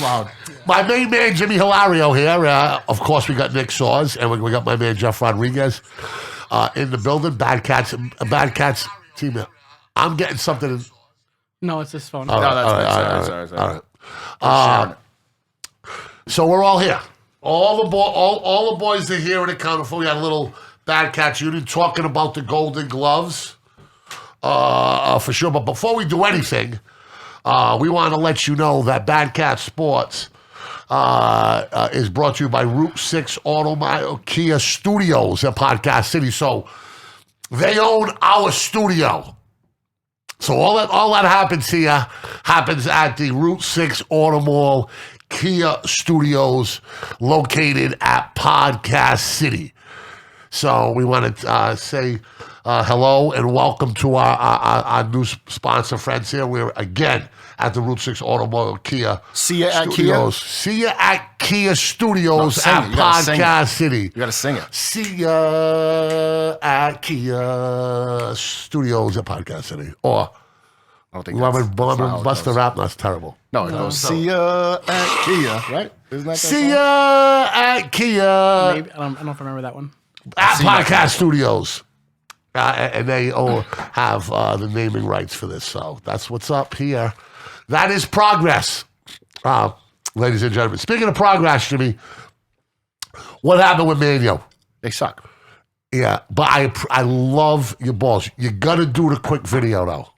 Loud. My main man, Jimmy Hilario here. Of course, we got Nick Soares, and we got my man, Jeff Rodriguez, in the building. BadCatz team. I'm getting something. No, it's his phone. No, that's sorry. All right. So we're all here. All the boys are here and accounted for. We had a little BadCatz unit talking about the Golden Gloves, for sure. But before we do anything, we want to let you know that BadCatz Sports is brought to you by Route 6 Automobile Kia Studios at Podcast City. So they own our studio. So all that happens here happens at the Route 6 Automobile Kia Studios located at Podcast City. So we want to say hello and welcome to our new sponsor friends here. We're again at the Route 6 Automobile Kia Studios. See ya at Kia Studios at Podcast City. You got to sing it. See ya at Kia Studios at Podcast City. Or I don't think Bust the Rap, that's terrible. No, it goes, see ya at Kia, right? Isn't that See ya at Kia. Maybe, I don't know if I remember that one. At Podcast Studios. And they have the naming rights for this. So that's what's up here. That is progress, ladies and gentlemen. Speaking of progress, Jimmy, what happened with Manu? They suck. Yeah, but I love your balls. You got to do the quick video, though.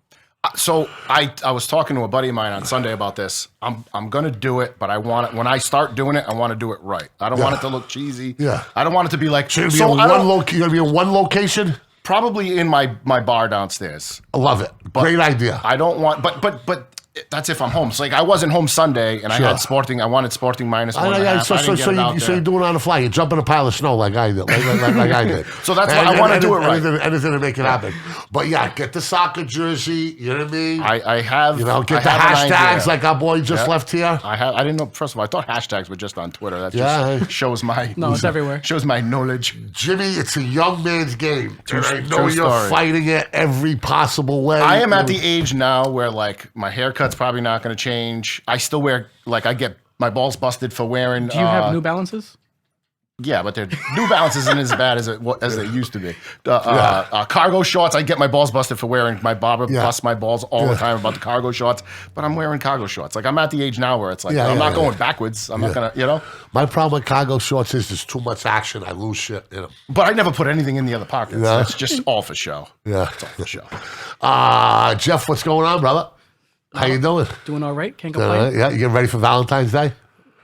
So I was talking to a buddy of mine on Sunday about this. I'm gonna do it, but I want it when I start doing it. I want to do it right. I don't want it to look cheesy. Yeah, I don't want it to be like. You're gonna be in one location. Probably in my bar downstairs. I love it. Great idea. I don't want, but that's if I'm home. So like I wasn't home Sunday, and I had Sporting. I wanted Sporting -1.5. So you're doing it on the fly. You jump in a pile of snow like I did. Like I did. So that's why I want to do it right. Anything to make it happen. But yeah, get the soccer jersey. You know what I mean? I have. Get the hashtags like our boy just left here. I didn't know. First of all, I thought hashtags were just on Twitter. That just shows my. No, it's everywhere. Shows my knowledge. Jimmy, it's a young man's game. I know you're fighting it every possible way. I am at the age now where like my haircut's probably not going to change. I still wear, like I get my balls busted for wearing. Do you have New Balances? Yeah, but their New Balance isn't as bad as they used to be. Cargo shorts, I get my balls busted for wearing. My barber busts my balls all the time about the cargo shorts, but I'm wearing cargo shorts. Like I'm at the age now where it's like I'm not going backwards. I'm not gonna, My problem with cargo shorts is there's too much action. I lose shit in them. But I never put anything in the other pockets. It's just all for show. Yeah, it's all for show. Jeff, what's going on, brother? How you doing? Doing all right. Can't complain. Yeah, you getting ready for Valentine's Day?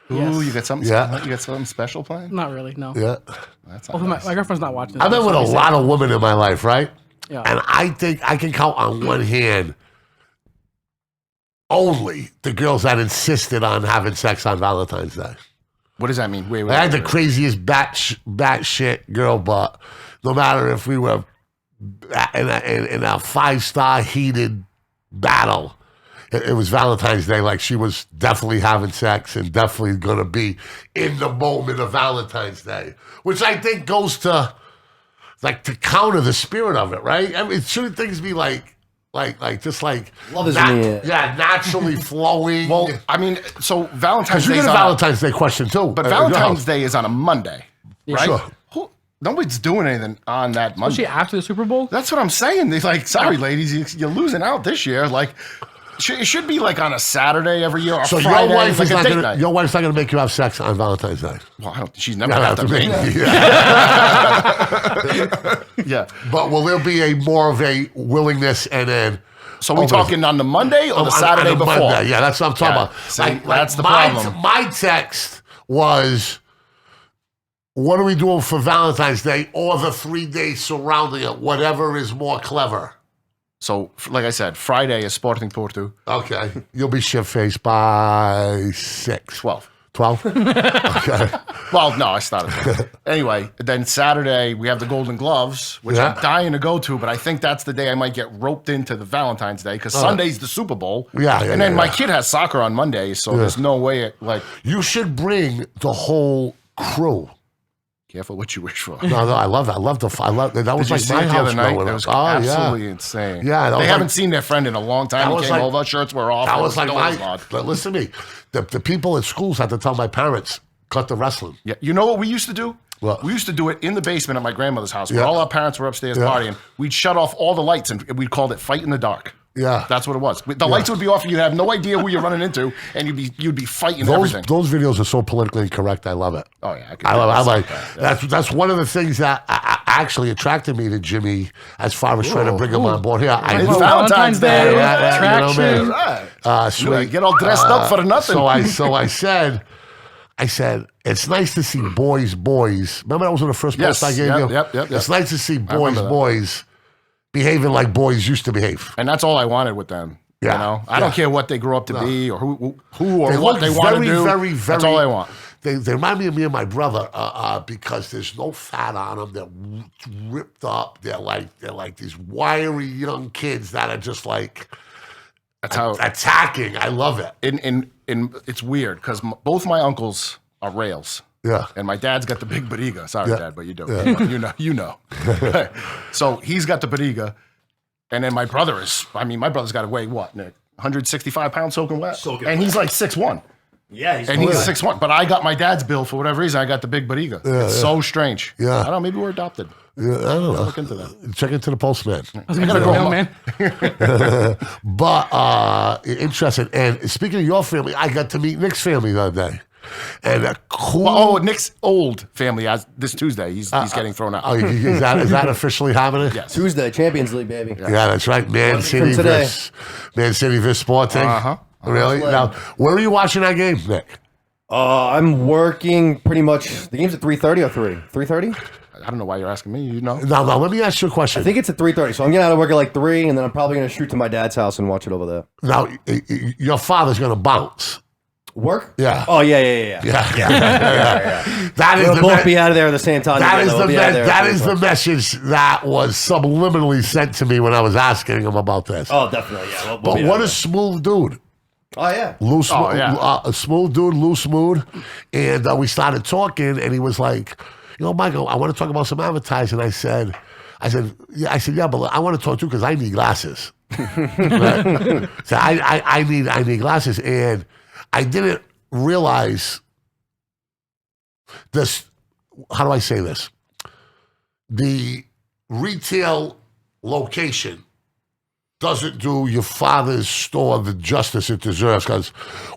Ooh, you got something? Yeah. You got something special planned? Not really, no. Yeah. That's my girlfriend's not watching this. I've been with a lot of women in my life, right? Yeah. And I think I can count on one hand only the girls that insisted on having sex on Valentine's Day. What does that mean? Wait. I had the craziest bat shit girl, but no matter if we were in a 5-star heated battle, it was Valentine's Day. Like she was definitely having sex and definitely going to be in the moment of Valentine's Day, which I think goes to counter the spirit of it, right? I mean, shouldn't things be like just like love is in the air. Yeah, naturally flowing. Well, I mean, so Valentine's Day. You get a Valentine's Day question too, but Valentine's Day is on a Monday, right? Sure. Nobody's doing anything on that Monday. Especially after the Super Bowl? That's what I'm saying. They're like, sorry, ladies, you're losing out this year. Like, it should be like on a Saturday every year or so Friday. Your wife's not going to make you have sex on Valentine's Day. Well, she's never had to make Yeah. But will there be more of a willingness and then... So we talking on the Monday or the Saturday before? Monday. Yeah, that's what I'm talking about. See, that's the problem. My text was... What are we doing for Valentine's Day or the 3 days surrounding it? Whatever is more clever. So, like I said, Friday is Sporting Porto. Okay. You'll be shit-faced by 6. 12. 12? Okay. Well, no, I started. Anyway, then Saturday, we have the Golden Gloves, which I'm dying to go to, but I think that's the day I might get roped into the Valentine's Day, because Sunday's the Super Bowl. And then my kid has soccer on Monday, so there's no way, You should bring the whole crew. Careful what you wish for. No, I love that. That was Did you like see my it the house other night? growing It up. was Oh, absolutely yeah. insane. Yeah, that they was haven't like- seen their friend in a long time. That He was came like- over, shirts were off. That It was like still my. hard. But listen to me. The people at schools had to tell my parents, cut the wrestling. Yeah, you know what we used to do? What? We used to do it in the basement at my grandmother's house, where Yeah. all our parents were upstairs Yeah. partying. We'd shut off all the lights, and we called it "Fight in the Dark." Yeah. That's what it was. The lights would be off, and you'd have no idea who you're running into, and you'd be fighting everything. Those videos are so politically incorrect. I love it. Oh yeah, I like that's one of the things that actually attracted me to Jimmy as far as trying to bring him on board here. It's Well, Valentine's Day. Traction. Right. Sweet. Get all dressed up for nothing. So I said, it's nice to see boys. Remember that was one of the first posts I gave you? Yep. It's nice to see remember that. boys behaving like boys used to behave. And that's all I wanted with them. Yeah. You know, I don't care what they grew up to be or who or They what look they want to do. very, That's all I want. They remind me of me and my brother because there's no fat on them. They're ripped up. They're like these wiry young kids that are just like That's how. attacking. I love it. In it's weird because both my uncles are rails. Yeah. And my dad's got the big bariga. Sorry, Yeah. Dad, but you do. You know. So he's got the bariga, and then my brother's got to weigh what, Nick? 165 pounds soaking wet, and he's like 6'1". Yeah, he's And he's 6'1". But I got my dad's bill for whatever reason. I got the big bariga. It's so strange. Yeah. I don't know. Maybe we're adopted. Yeah, I don't know. Look into that. Check into the postman. I was going to say, no, man. But interesting. And speaking of your family, I got to meet Nick's family the other day. And a cool. Oh, Nick's old family. This Tuesday, he's getting thrown out. Oh, is that officially happening? Yes. Tuesday, Champions League, baby. Yeah, that's right. Man City today. versus Sporting. Really? Now, where are you watching that game, Nick? I'm working pretty much. The game's at 3:30 or 3:30. I don't know why you're asking me. You know. Now, let me ask you a question. I think it's at 3:30. So I'm getting out of work at like 3, and then I'm probably gonna shoot to my dad's house and watch it over there. Now, your father's going to bounce. Work? Yeah. Oh yeah. That is We'll the both be out of there at the same time. That is together. the We'll be out of there that at is 3 the message that was subliminally sent to me when I was asking him about this. Oh, definitely. Yeah. We'll But be what out a of smooth dude. there. Oh yeah. Loose, Oh, yeah. a smooth dude, loose mood. And we started talking, and he was like, Michael, I want to talk about some advertising. I said, yeah, but I want to talk too because I need glasses. Right? So I need glasses. And I didn't realize this. How do I say this? The retail location doesn't do your father's store the justice it deserves. Because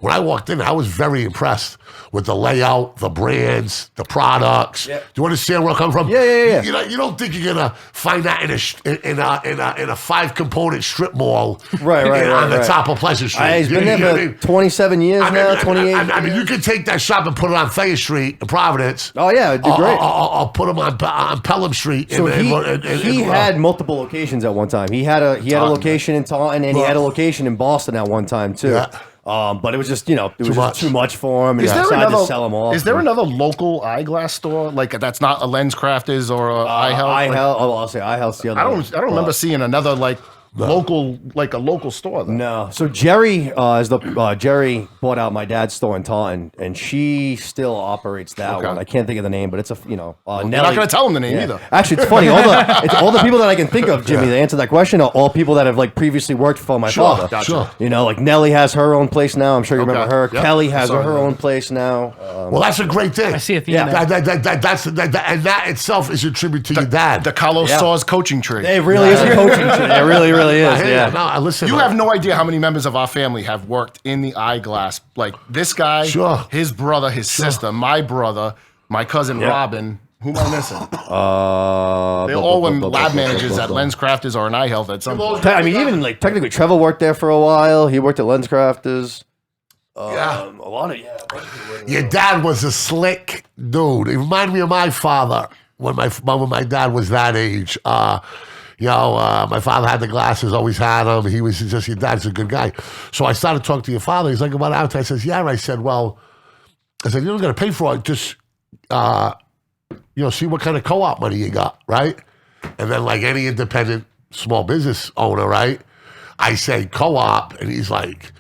when I walked in, I was very impressed with the layout, the brands, the products. Yeah. Do you understand where I'm coming from? Yeah. You don't think you're gonna find that in a 5-component strip mall, Right, on the right. top of Pleasant Street. He's You been know there what I for mean? 27 years now, 28. I mean, you could take that shop and put it on Thayer Street in Providence. Oh yeah, it'd do great. I'll put them on Pelham Street. So he had multiple locations at one time. He had a location in Taunton, and he had a location in Boston at one time too. Yeah. But it was just just too much for him, and Is he there decided another? to sell them off. Is there another local eyeglass store like that's not a Lens Crafters or a Eye Health? I'll say Eye Health's the other. I one. don't remember seeing another local store. Though. No. So Jerry Jerry bought out my dad's store in Taunton, and she still operates that Okay. one. I can't think of the name, but it's Nelly. You're not going to tell them the name either. Actually, it's funny. All the people that I can think of, Jimmy, to answer that question are all people that have previously worked for my father. Gotcha. Sure. Like Nelly has her own place now. I'm sure you Okay. remember her. Yep. Kelly has Sorry, her man. own place now. Well, that's a great thing. I see a theme Yeah. there. And that itself is a tribute to your dad. The Carlos Saws coaching tree. It really is a coaching tree. It really is. Yeah. No, listen. You have no idea how many members of our family have worked in the eyeglass. Like this guy, Sure. his brother, his sister, my brother, my cousin Robin. Who am I missing? They all were lab managers at Lens Crafters or an Eye Health at some point. I mean, even technically, Trevor worked there for a while. He worked at Lens Crafters. Yeah. A lot of Your dad was a slick dude. It reminded me of my father when my dad was that age. My father had the glasses, always had them. He was just, your dad's a good guy. So I started talking to your father. He's like, about out. I says, yeah. I said, you don't got to pay for it. Just, see what kind of co-op money you got, right? And then like any independent small business owner, right? I say co-op, and he's like,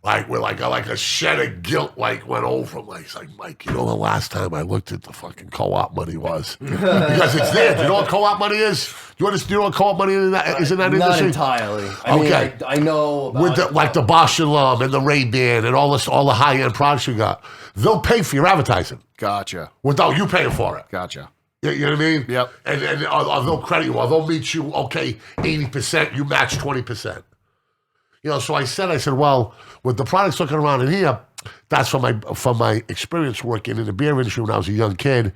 Like we're like a shed of guilt like went over him. Like he's like, Mike, you know the last time I looked at the fucking co-op money was because it's there. Do you know what co-op money is? Do you know what co-op money is in that Not industry? entirely. I mean, I know about With the Bosch and Lum and the Ray-Ban and all the high-end products you got, they'll pay for your advertising Gotcha. without you paying for it. Gotcha. You know what I mean? Yep. And they'll credit you, or they'll meet you, okay, 80%, you match 20%. You know, so I said, well, with the products looking around in here, that's from my experience working in the beer industry when I was a young kid.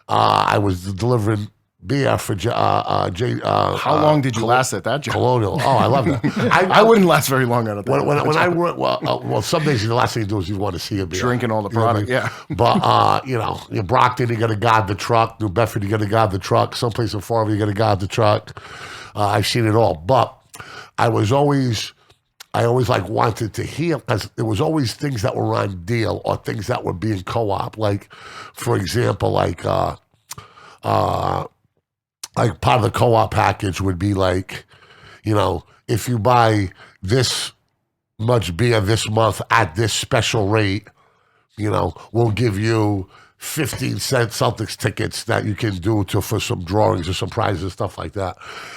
I was delivering beer for How long did you last at that job? Colonial. Oh, I love that. I wouldn't last very long out of that. When I work, well, some days the last thing you do is you want to see a beer. Drinking all the product, yeah. But, you know, in Brockton, you got to guard the truck. New Bedford, you got to guard the truck. Someplace in Florida, you got to guard the truck. I've seen it all. But I always like wanted to hear, because there was always things that were on deal or things that were being co-op. Like, for example, like part of the co-op package would be like, you know, if you buy this much beer this month at this special rate, you know, we'll give you 15-cent Celtics tickets that you can do for some drawings or some prizes and stuff like that.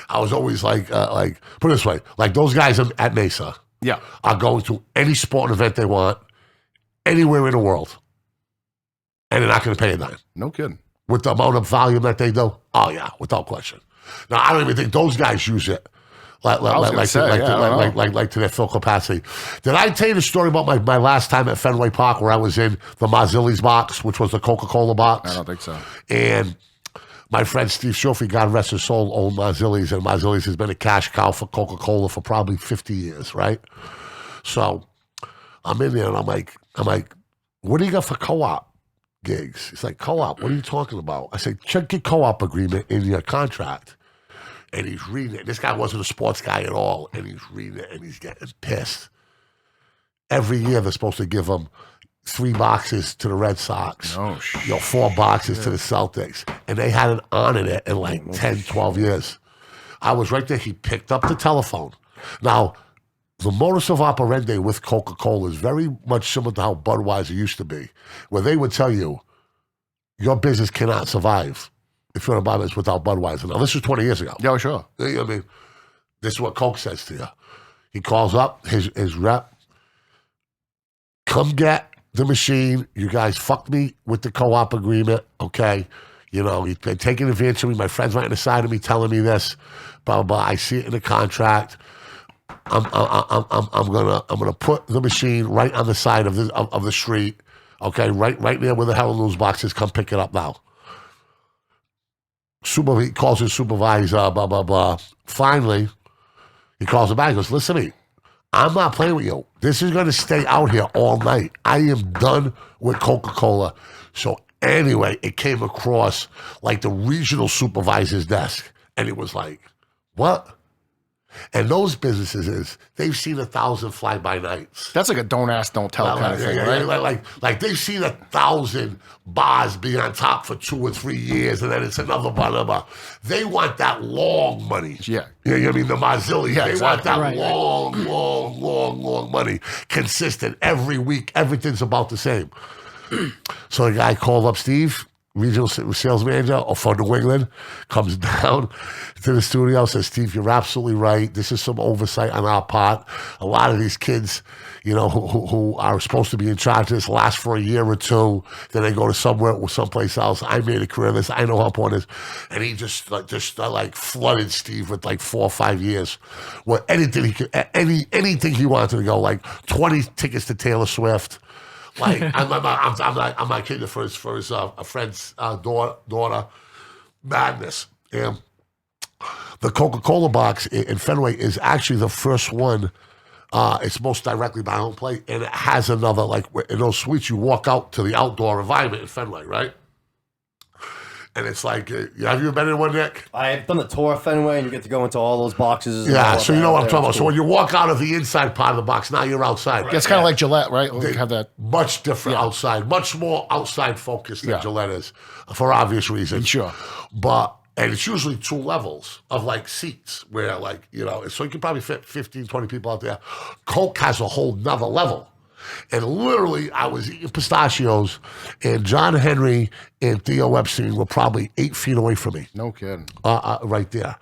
I was always like put it this way, like those guys at Mesa are going to any sporting event they want, anywhere in the world, and they're not going to pay a dime. No kidding. With the amount of volume that they do, oh yeah, without question. Now I don't even think those guys use it like to their full capacity. Did I tell you the story about my last time at Fenway Park where I was in the Marzilli's box, which was the Coca-Cola box? I don't think so. And my friend Steve Shofie, God rest his soul, owned Marzilli's, and Marzilli's has been a cash cow for Coca-Cola for probably 50 years, right? So I'm in there and I'm like, what do you got for co-op gigs? He's like, co-op, what are you talking about? I said, check your co-op agreement in your contract. And he's reading it. This guy wasn't a sports guy at all. And he's reading it and he's getting pissed. Every year they're supposed to give him 3 boxes to the Red Sox. Oh, shit. 4 boxes to the Celtics. And they hadn't honored it in like 10, 12 years. I was right there. He picked up the telephone. Now, the modus of operandi with Coca-Cola is very much similar to how Budweiser used to be, where they would tell you, your business cannot survive if you're in a bar business without Budweiser. Now, this was 20 years ago. Yeah, sure. You know what I mean? This is what Coke says to you. He calls up his rep, come get the machine. You guys fucked me with the co-op agreement, okay? You know, they're taking advantage of me. My friend's right on the side of me telling me this, blah, blah, blah. I see it in the contract. I'm gonna put the machine right on the side of the street, okay, right there where the Herren News box is. Come pick it up now. He calls his supervisor, blah blah blah. Finally, he calls him back. He goes, "Listen to me. I'm not playing with you. This is gonna stay out here all night. I am done with Coca-Cola." So anyway, it came across like the regional supervisor's desk, and it was like, "What?" And those businesses they've seen 1,000 fly-by-nights. That's like a don't ask, don't tell kind of thing, right? Like they've seen 1,000 bars be on top for 2 or 3 years, and then it's another bar. They want that long money. Yeah. You know what I mean? The Marzilli, they want that Right. long money. Consistent every week. Everything's about the same. So the guy called up Steve, regional sales manager for New England, comes down to the studio, says, "Steve, you're absolutely right. This is some oversight on our part. A lot of these kids, you know, who are supposed to be in charge of this last for a year or two, then they go to someplace else. I made a career of this. I know how important it is." And he just flooded Steve with like 4 or 5 years. Well, anything he wanted to go, like 20 tickets to Taylor Swift. Like I'm not kidding, for his a friend's daughter, madness. And the Coca-Cola box in Fenway is actually the first one. It's most directly by home plate, and it has another, like in those suites, you walk out to the outdoor environment in Fenway, right? And it's like, have you been in one, Nick? I've done the tour of Fenway, and you get to go into all those boxes. Yeah, so you know what I'm talking about. So when you walk out of the inside part of the box, now you're outside. It's kind of like Gillette, right? They have that. Much different outside, much more outside focused than Gillette is, for obvious reasons. Sure. But And it's usually 2 levels of like seats where like, so you can probably fit 15, 20 people out there. Coke has a whole nother level. And literally, I was eating pistachios, and John Henry and Theo Epstein were probably 8 feet away from me. No kidding. Right there.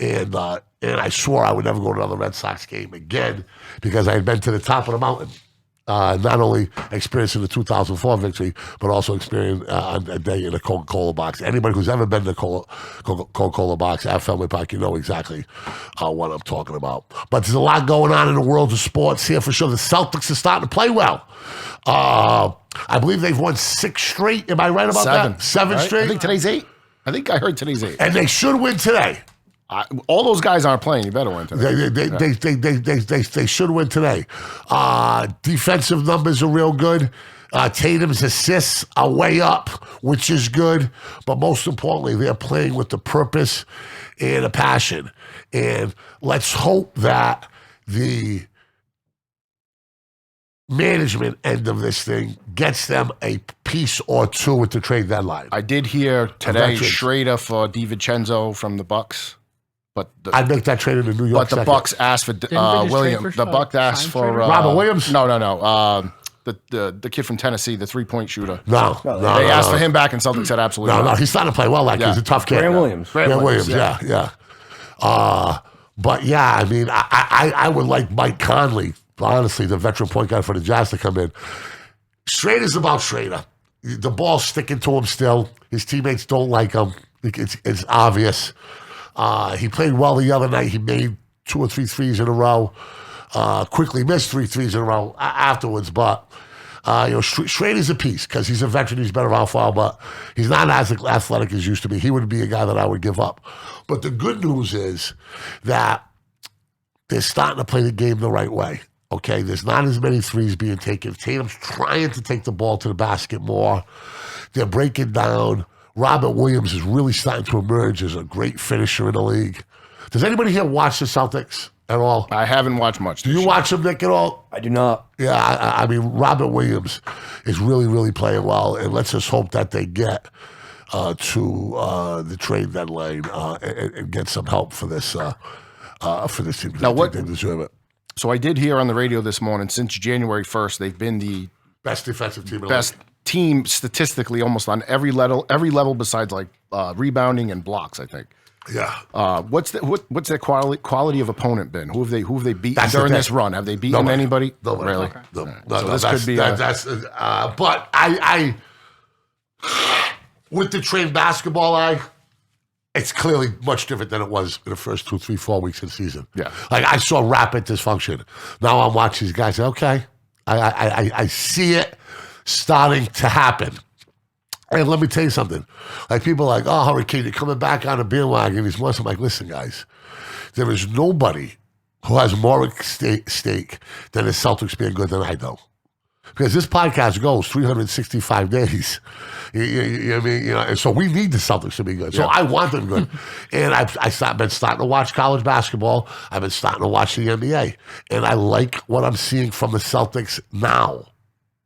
And I swore I would never go to another Red Sox game again because I had been to the top of the mountain. Not only experiencing the 2004 victory, but also experiencing a day in a Coca-Cola box. Anybody who's ever been to Coca-Cola box at Fenway Park, you know exactly what I'm talking about. But there's a lot going on in the world of sports here for sure. The Celtics are starting to play well. I believe they've won 6 straight. Am I right about 7. that? 7 right? straight? I think today's 8. I think I heard today's 8. And they should win today. All those guys aren't playing. You better win today. They should win today. Defensive numbers are real good. Tatum's assists are way up, which is good. But most importantly, they're playing with the purpose and a passion. And let's hope that the management end of this thing gets them a piece or 2 at the trade deadline. I did hear today Schrader for DiVincenzo from the Bucks. But I'd make that trade in the New York. But the Bucks asked for William. The Bucks asked for Robert Williams. No. The kid from Tennessee, the 3-point shooter. No. They asked for him back, and Celtics said absolutely no. He's starting to play well. He's a tough kid. Grant Williams. Grant Williams. Yeah. But yeah, I mean, I would like Mike Conley, honestly, the veteran point guard for the Jazz, to come in. Schrader's about Schrader. The ball's sticking to him still. His teammates don't like him. It's obvious. He played well the other night. He made 2 or 3 threes in a row. Quickly missed 3 threes in a row afterwards. But Schrader's a piece because he's a veteran. He's been around for a while, but he's not as athletic as he used to be. He would be a guy that I would give up. But the good news is that they're starting to play the game the right way. Okay, there's not as many threes being taken. Tatum's trying to take the ball to the basket more. They're breaking down. Robert Williams is really starting to emerge as a great finisher in the league. Does anybody here watch the Celtics at all? I haven't watched much. Do you watch them, Nick, at all? I do not. Yeah, I mean, Robert Williams is really, really playing well, and let's just hope that they get to the trade deadline and get some help for this team. Now, what they deserve it? So I did hear on the radio this morning, since January 1st, they've been the best defensive team in the best league. Team statistically almost on every level besides like rebounding and blocks, I think. Yeah. What's their quality of opponent been? Who have they beaten during this run? Have they beaten Nobody. anybody? Nobody. Really? Okay. No, so no, this could be. But I with the trained basketball eye, it's clearly much different than it was in the first 2, 3, 4 weeks of the season. Yeah. Like I saw rapid dysfunction. Now I'm watching these guys say, okay, I see it starting to happen. And let me tell you something. Like people are like, oh, Hurricane, you're coming back on a bandwagon. He's once. I'm like, listen, guys, there is nobody who has more at stake than the Celtics being good than I do. Because this podcast goes 365 days. You know what I mean? And so we need the Celtics to be good. So I want them good. And I've been starting to watch college basketball. I've been starting to watch the NBA. And I like what I'm seeing from the Celtics now.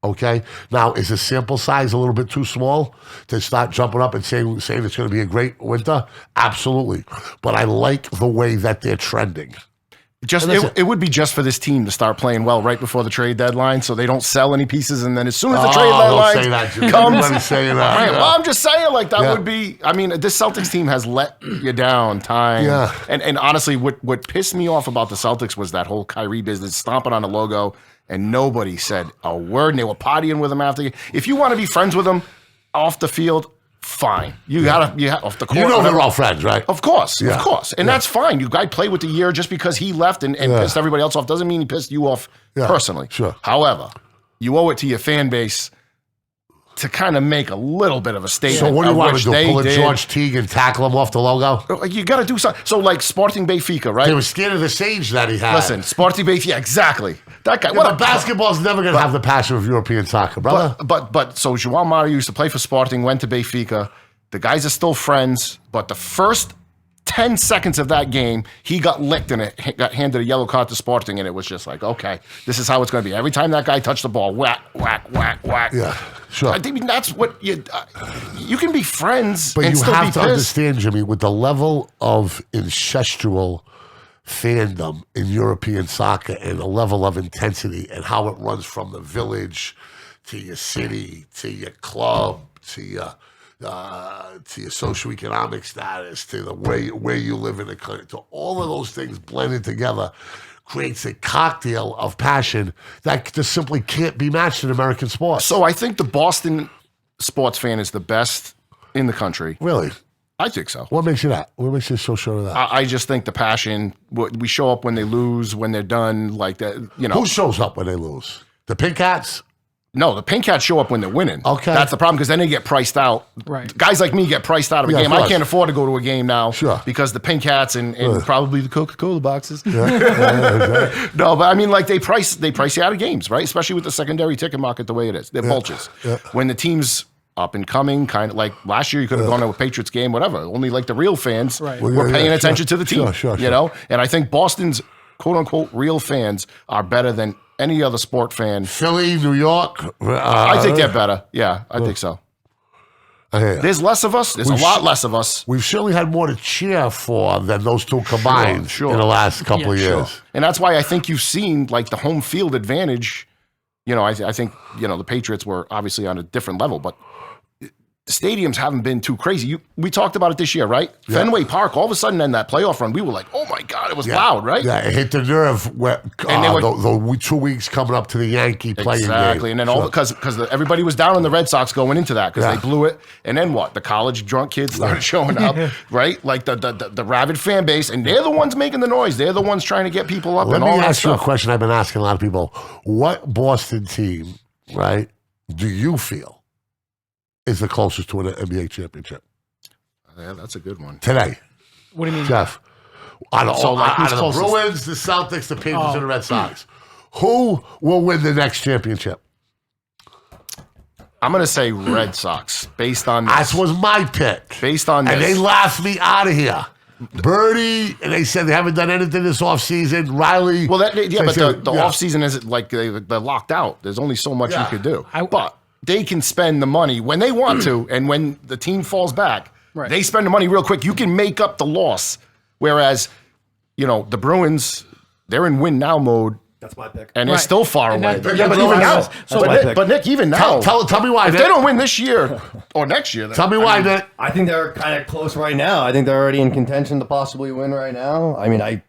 Okay? Now, is the sample size a little bit too small to start jumping up and saying it's going to be a great winter? Absolutely. But I like the way that they're trending. It would be just for this team to start playing well right before the trade deadline, so they don't sell any pieces, and then as soon as the trade deadline comes, saying that. Right, well, I'm just saying, like that would be. I mean, this Celtics team has let you down time. Yeah. And honestly, what pissed me off about the Celtics was that whole Kyrie business, stomping on the logo, and nobody said a word. And they were partying with him after. If you want to be friends with them off the field, fine. You gotta off the court. You know they're all friends, right? Of course. And that's fine. You guy play with the year just because he left and pissed everybody else off doesn't mean he pissed you off personally. Sure. However, you owe it to your fan base to kind of make a little bit of a statement. So what do you want to do? Pull a George Teague and tackle him off the logo? You got to do something. So like Sporting Benfica, right? They were scared of the sage that he had. Listen, Sporting Benfica, exactly. That guy. But basketball's never going to have the passion of European soccer, brother. But so João Mário used to play for Sporting, went to Benfica. The guys are still friends, but the first 10 seconds of that game, he got licked and it got handed a yellow card to Sporting, and it was just like, okay, this is how it's going to be. Every time that guy touched the ball, whack, whack, whack, whack. Yeah, Sure. I mean, that's what you can be friends, But and you still have be to pissed. understand, Jimmy, with the level of incestual fandom in European soccer and the level of intensity and how it runs from the village to your city to your club to your socioeconomic status to the where you live in the country, to all of those things blended together creates a cocktail of passion that just simply can't be matched in American sports. So I think the Boston sports fan is the best in the country. Really? I think so. What makes you that? What makes you so sure of that? I just think the passion. We show up when they lose, when they're done, like that. You know, Who shows up when they lose? The Pink Cats? no, the Pink Cats show up when they're winning. Okay. That's the problem because then they get priced out. Right. Guys like me get priced out of a Yeah, game. of I course. can't afford to go to a game now. Sure. Because the Pink Cats and probably the Coca-Cola boxes. Yeah. No, but I mean, like they price you out of games, right? Especially with the secondary ticket market the way it is. They're vultures. Yeah. When the team's up and coming, kind of like last year, you could have gone to a Patriots game, whatever. Only like the real fans Right. were paying Yeah, attention sure. to the team. Sure. You know, and I think Boston's quote unquote real fans are better than any other sport fan. Philly, New York. I think they're better. Yeah, I think so. I hear ya. There's less of us. There's a lot less of us. We've certainly had more to cheer for than those two combined Sure. in the last couple of Yeah, years. And that's why I think you've seen like the home field advantage. You know, I think, you know, the Patriots were obviously on a different level, but the stadiums haven't been too crazy. We talked about it this year, right? Yeah. Fenway Park, all of a sudden in that playoff run, we were like, oh my God, it was loud, right? Yeah, it hit the nerve where, And they were- the 2 weeks coming up to the Yankee playing Exactly. game. And then all because everybody was down on the Red Sox going into that because Yeah. they blew it. And then what? The college drunk kids started showing up, right? Like the rabid fan base, and they're the ones making the noise. They're the ones trying to get people up Let and me all that ask you a stuff. question I've been asking a lot of people. What Boston team, right, do you feel is the closest to an NBA championship Yeah, that's a good one. today, What do you mean? Jeff? Out of, So, like, out who's of the closest? Bruins, the Celtics, the Patriots, and the Red Sox, who will win the next championship? I'm going to say Red Sox based on this. That was my pick. Based on And this. they laughed me out of here. Birdie, and they said they haven't done anything this offseason. Riley. Well, but the yeah. offseason is like they're locked out. There's only so much Yeah. you could do. But they can spend the money when they want to, and when the team falls back, Right. they spend the money real quick. You can make up the loss. Whereas, you know, the Bruins, they're in win now mode, That's my pick. and they're Right. still far And away. that- Yeah, but Yeah, even now, so my pick. but Nick, even now, Tell me why. if Nick. they don't win this year or next year, then, Tell me why, Nick. I think they're kind of close right now. I think they're already in contention to possibly win right now. I mean, I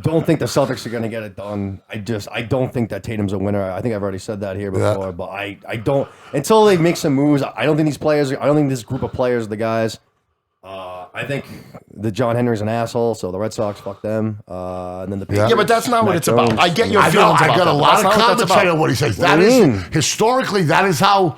don't think the Celtics are going to get it done. I don't think that Tatum's a winner. I think I've already said that here before, but I don't until they make some moves. I don't think these players. I don't think this group of players are the guys. I think the John Henry's an asshole, so the Red Sox, fuck them. And then the Patriots, yeah, but that's not what Mac it's about. Jones. I get your I know. feelings I about got that, a but lot that's of not what that's commentary about. on what he says. What That do you is mean? historically that is how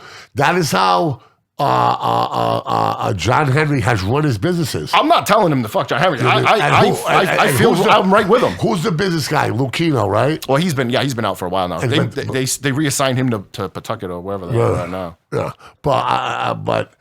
John Henry has run his businesses. I'm not telling him to fuck John Henry. I And feel who's the- I'm right with him. Who's the business guy? Lucchino, right? Well, he's been out for a while now. And They reassigned him to Pawtucket or wherever they are right now. Yeah, but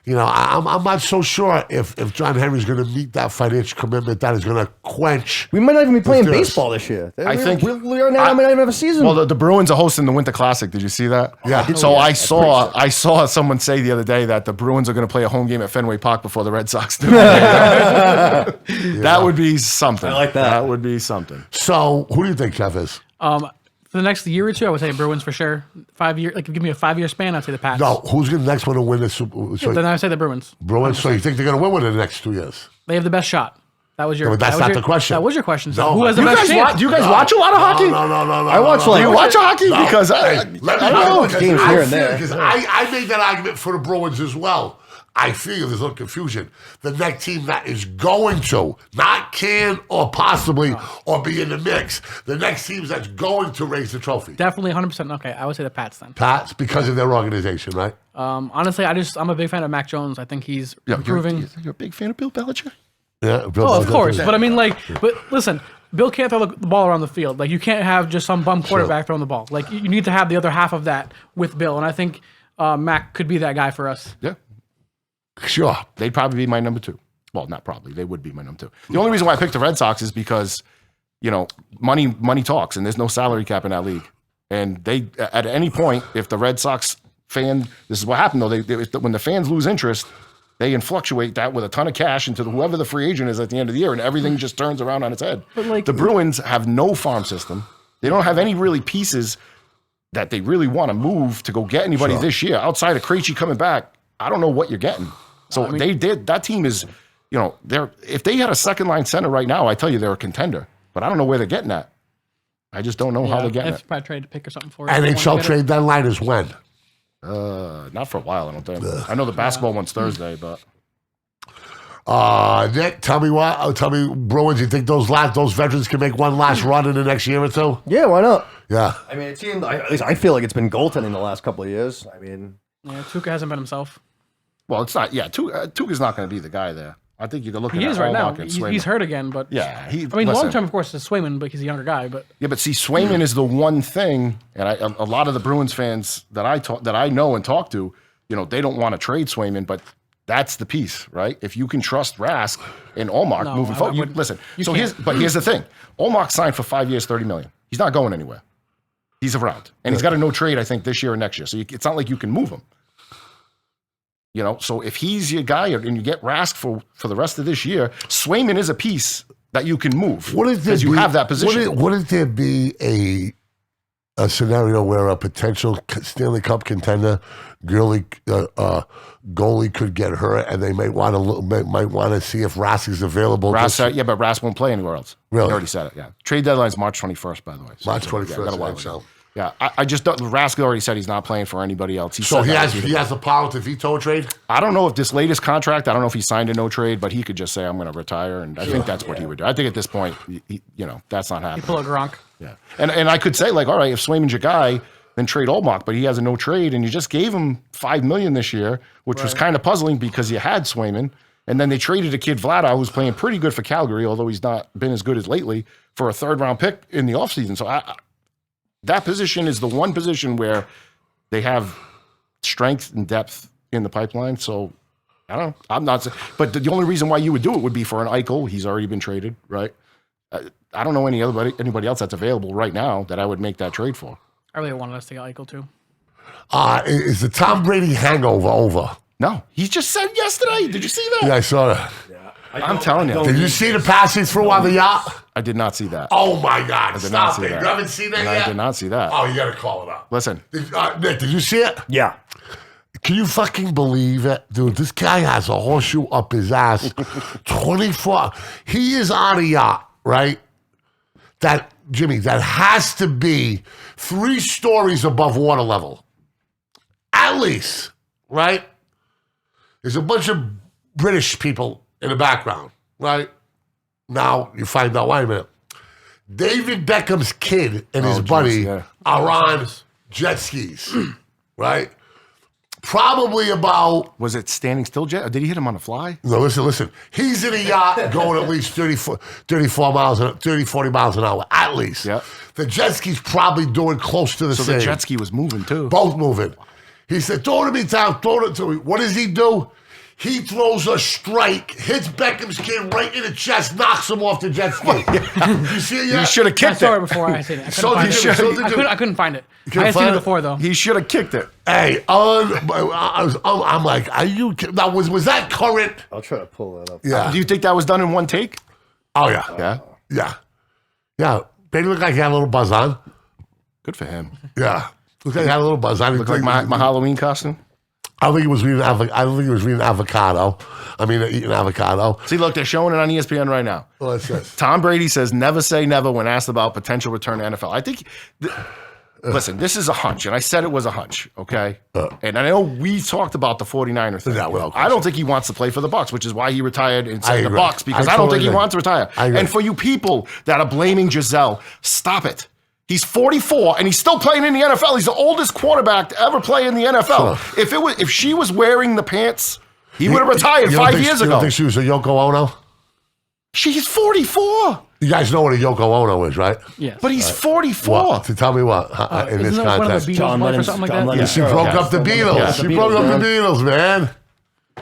you know, I'm not so sure if John Henry's going to meet that financial commitment that is going to quench. We might not even be playing Let's do this. baseball this year. I think- we might not even have a season. Well, the Bruins are hosting the Winter Classic. Did you see that? Yeah. So yeah, I that's saw someone say the other day that the Bruins are going to play a home game at Fenway Park before the Red Sox do. That would be something. I like that. That would be something. So, who do you think Jeff is? For the next year or two, I would say Bruins for sure. 5 year, like give me a 5-year span, I'd say the Pats. No, who's going to next one to win the Super? So, Then I would say the Bruins. Bruins. So you think they're going to win within the next 2 years? They have the best shot. That was your. but that's that was not your- the question. That was your question. So No, who has the You best guys chance? do you guys watch a lot of hockey? No. I watch like Do you watch hockey? Because I Let me don't know. because games I here and feel- there. Because I made that argument for the Bruins as well. I feel there's a little confusion. The next team that is going to, not can or possibly, or be in the mix, the next team that's going to raise the trophy. Definitely 100%. Okay, I would say the Pats then. Pats, because of their organization, right? Honestly, I'm a big fan of Mac Jones. I think he's improving. You're a big fan of Bill Belichick? Yeah. Oh, of course. But I mean, like, but listen, Bill can't throw the ball around the field. Like, you can't have just some bum quarterback throwing the ball. Like, you need to have the other half of that with Bill. And I think Mac could be that guy for us. Yeah. Sure. They'd probably be my number 2. Well, not probably. They would be my number 2. The only reason why I picked the Red Sox is because, you know, money talks, and there's no salary cap in that league. And they, at any point, if the Red Sox This is what happened though. When the fans lose interest, they influctuate that with a ton of cash into whoever the free agent is at the end of the year, and everything just turns around on its head. But like, the Bruins have no farm system. They don't have any really pieces that they really want to move to go get anybody this year outside of Krejci coming back. I don't know what you're getting. So that team is, if they had a second line center right now, I tell you they're a contender. But I don't know where they're getting at. I just don't know how they're getting it. Probably trade to pick or something for it. NHL trade deadline is when? Not for a while, I don't think. I know the basketball one's Thursday, but. Nick, tell me, Bruins, you think those veterans can make one last run in the next year or two? Yeah, why not? Yeah. I mean, it seemed, at least I feel like it's been goaltending the last couple of years. I mean, yeah, Tuukka hasn't been himself. Well, it's not. Yeah, Tuukka's not going to be the guy there. I think you can look at He is right now. Ullmark and He's Swayman. hurt again, but Yeah, long term, of course, it's Swayman, but he's a younger guy. But yeah, but see, Swayman is the one thing, and a lot of the Bruins fans that I know and talk to, they don't want to trade Swayman, but that's the piece, right? If you can trust Rask and Ullmark moving forward, listen. Here's the thing: Ullmark signed for 5 years, $30 million. He's not going anywhere. He's around, and he's got a no trade, I think, this year or next year. So it's not like you can move him. So if he's your guy and you get Rask for the rest of this year, Swayman is a piece that you can move because you have that position. Wouldn't there be a scenario where a potential Stanley Cup contender goalie could get hurt, and they might want to see if Rask is available? But Rask won't play anywhere else. Really? He already said it. Yeah, trade deadline's March 21st, by the way. So March 21st. So. Yeah, I just don't. Rask already said he's not playing for anybody else. He has the power to veto a trade? I don't know if this latest contract, I don't know if he signed a no trade, but he could just say, I'm going to retire. And I think that's what he would do. I think at this point, that's not happening. he pull a Gronk. Yeah. And I could say, all right, if Swayman's your guy, then trade Ullmark, but he has a no trade, and you just gave him $5 million this year, which was kind of puzzling because you had Swayman. And then they traded a kid, Vladar, who's playing pretty good for Calgary, although he's not been as good as lately, for a third-round pick in the offseason. So that position is the one position where they have strength and depth in the pipeline. So I don't know. I'm not. But the only reason why you would do it would be for an Eichel. He's already been traded, right? I don't know anybody else that's available right now that I would make that trade for. I really wanted us to get Eichel too. Is the Tom Brady hangover over? No, he just said yesterday. Did you see that? Yeah, I saw that. I'm telling you. Did you see the passing through on the yacht? I did not see that. Oh my God! I did not Stop see it! that. You haven't seen that yet? I did not see that. Oh, you got to call it up. Listen, Nick, did you see it? Yeah. Can you fucking believe it? Dude, this guy has a horseshoe up his ass. 24. He is on a yacht, right? Jimmy, that has to be 3 stories above water level. At least, right? There's a bunch of British people in the background, right? Now you find out, wait a minute. David Beckham's kid and his buddy are on jet skis, right? Probably about... Was it standing still jet? Or did he hit him on the fly? No, listen. He's in a yacht going at least 40 miles an hour, at least. Yep. The jet ski's probably doing close to the same. So the jet ski was moving too. Both moving. He said, throw it to me, Tom, throw it to me. What does he do? He throws a strike, hits Beckham's kid right in the chest, knocks him off the jet ski. You see it yet? You should have I kicked saw it it. before I seen it. I couldn't find it. couldn't I had seen find it it? before though. He should have kicked it. Hey, I'm like, are you kidding? Now, was that current? I'll try to pull that up. Yeah. Do you think that was done in one take? Oh, yeah. Yeah. Yeah. Yeah. Baby looked like he had a little buzz on. Good for him. Yeah. Looked like he had a little buzz on. Look like my Halloween costume. I think he was reading avocado. Eating avocado. See, look, they're showing it on ESPN right now. What's this? Tom Brady says never say never when asked about potential return to NFL. I think, listen, this is a hunch, and I said it was a hunch, okay? And I know we talked about the 49er thing. Yeah, well, I don't think he wants to play for the Bucs, which is why he retired and said the agree. Bucs, because I I don't totally think he agree. wants to retire. I agree. And for you people that are blaming Giselle, stop it. He's 44 and he's still playing in the NFL. He's the oldest quarterback to ever play in the NFL. Sure. If she was wearing the pants, he would have retired 5 years You ago. don't think she was a Yoko Ono? She's 44. You guys know what a Yoko Ono is, right? Yes. But he's 44. What? To tell me what in this Isn't that one of contest. the Beatles John wife or Lennon's- something like John that? Lennon's She girl. broke Yeah. up the Beatles. Yeah, She the broke Beatles, up the man. Beatles, man.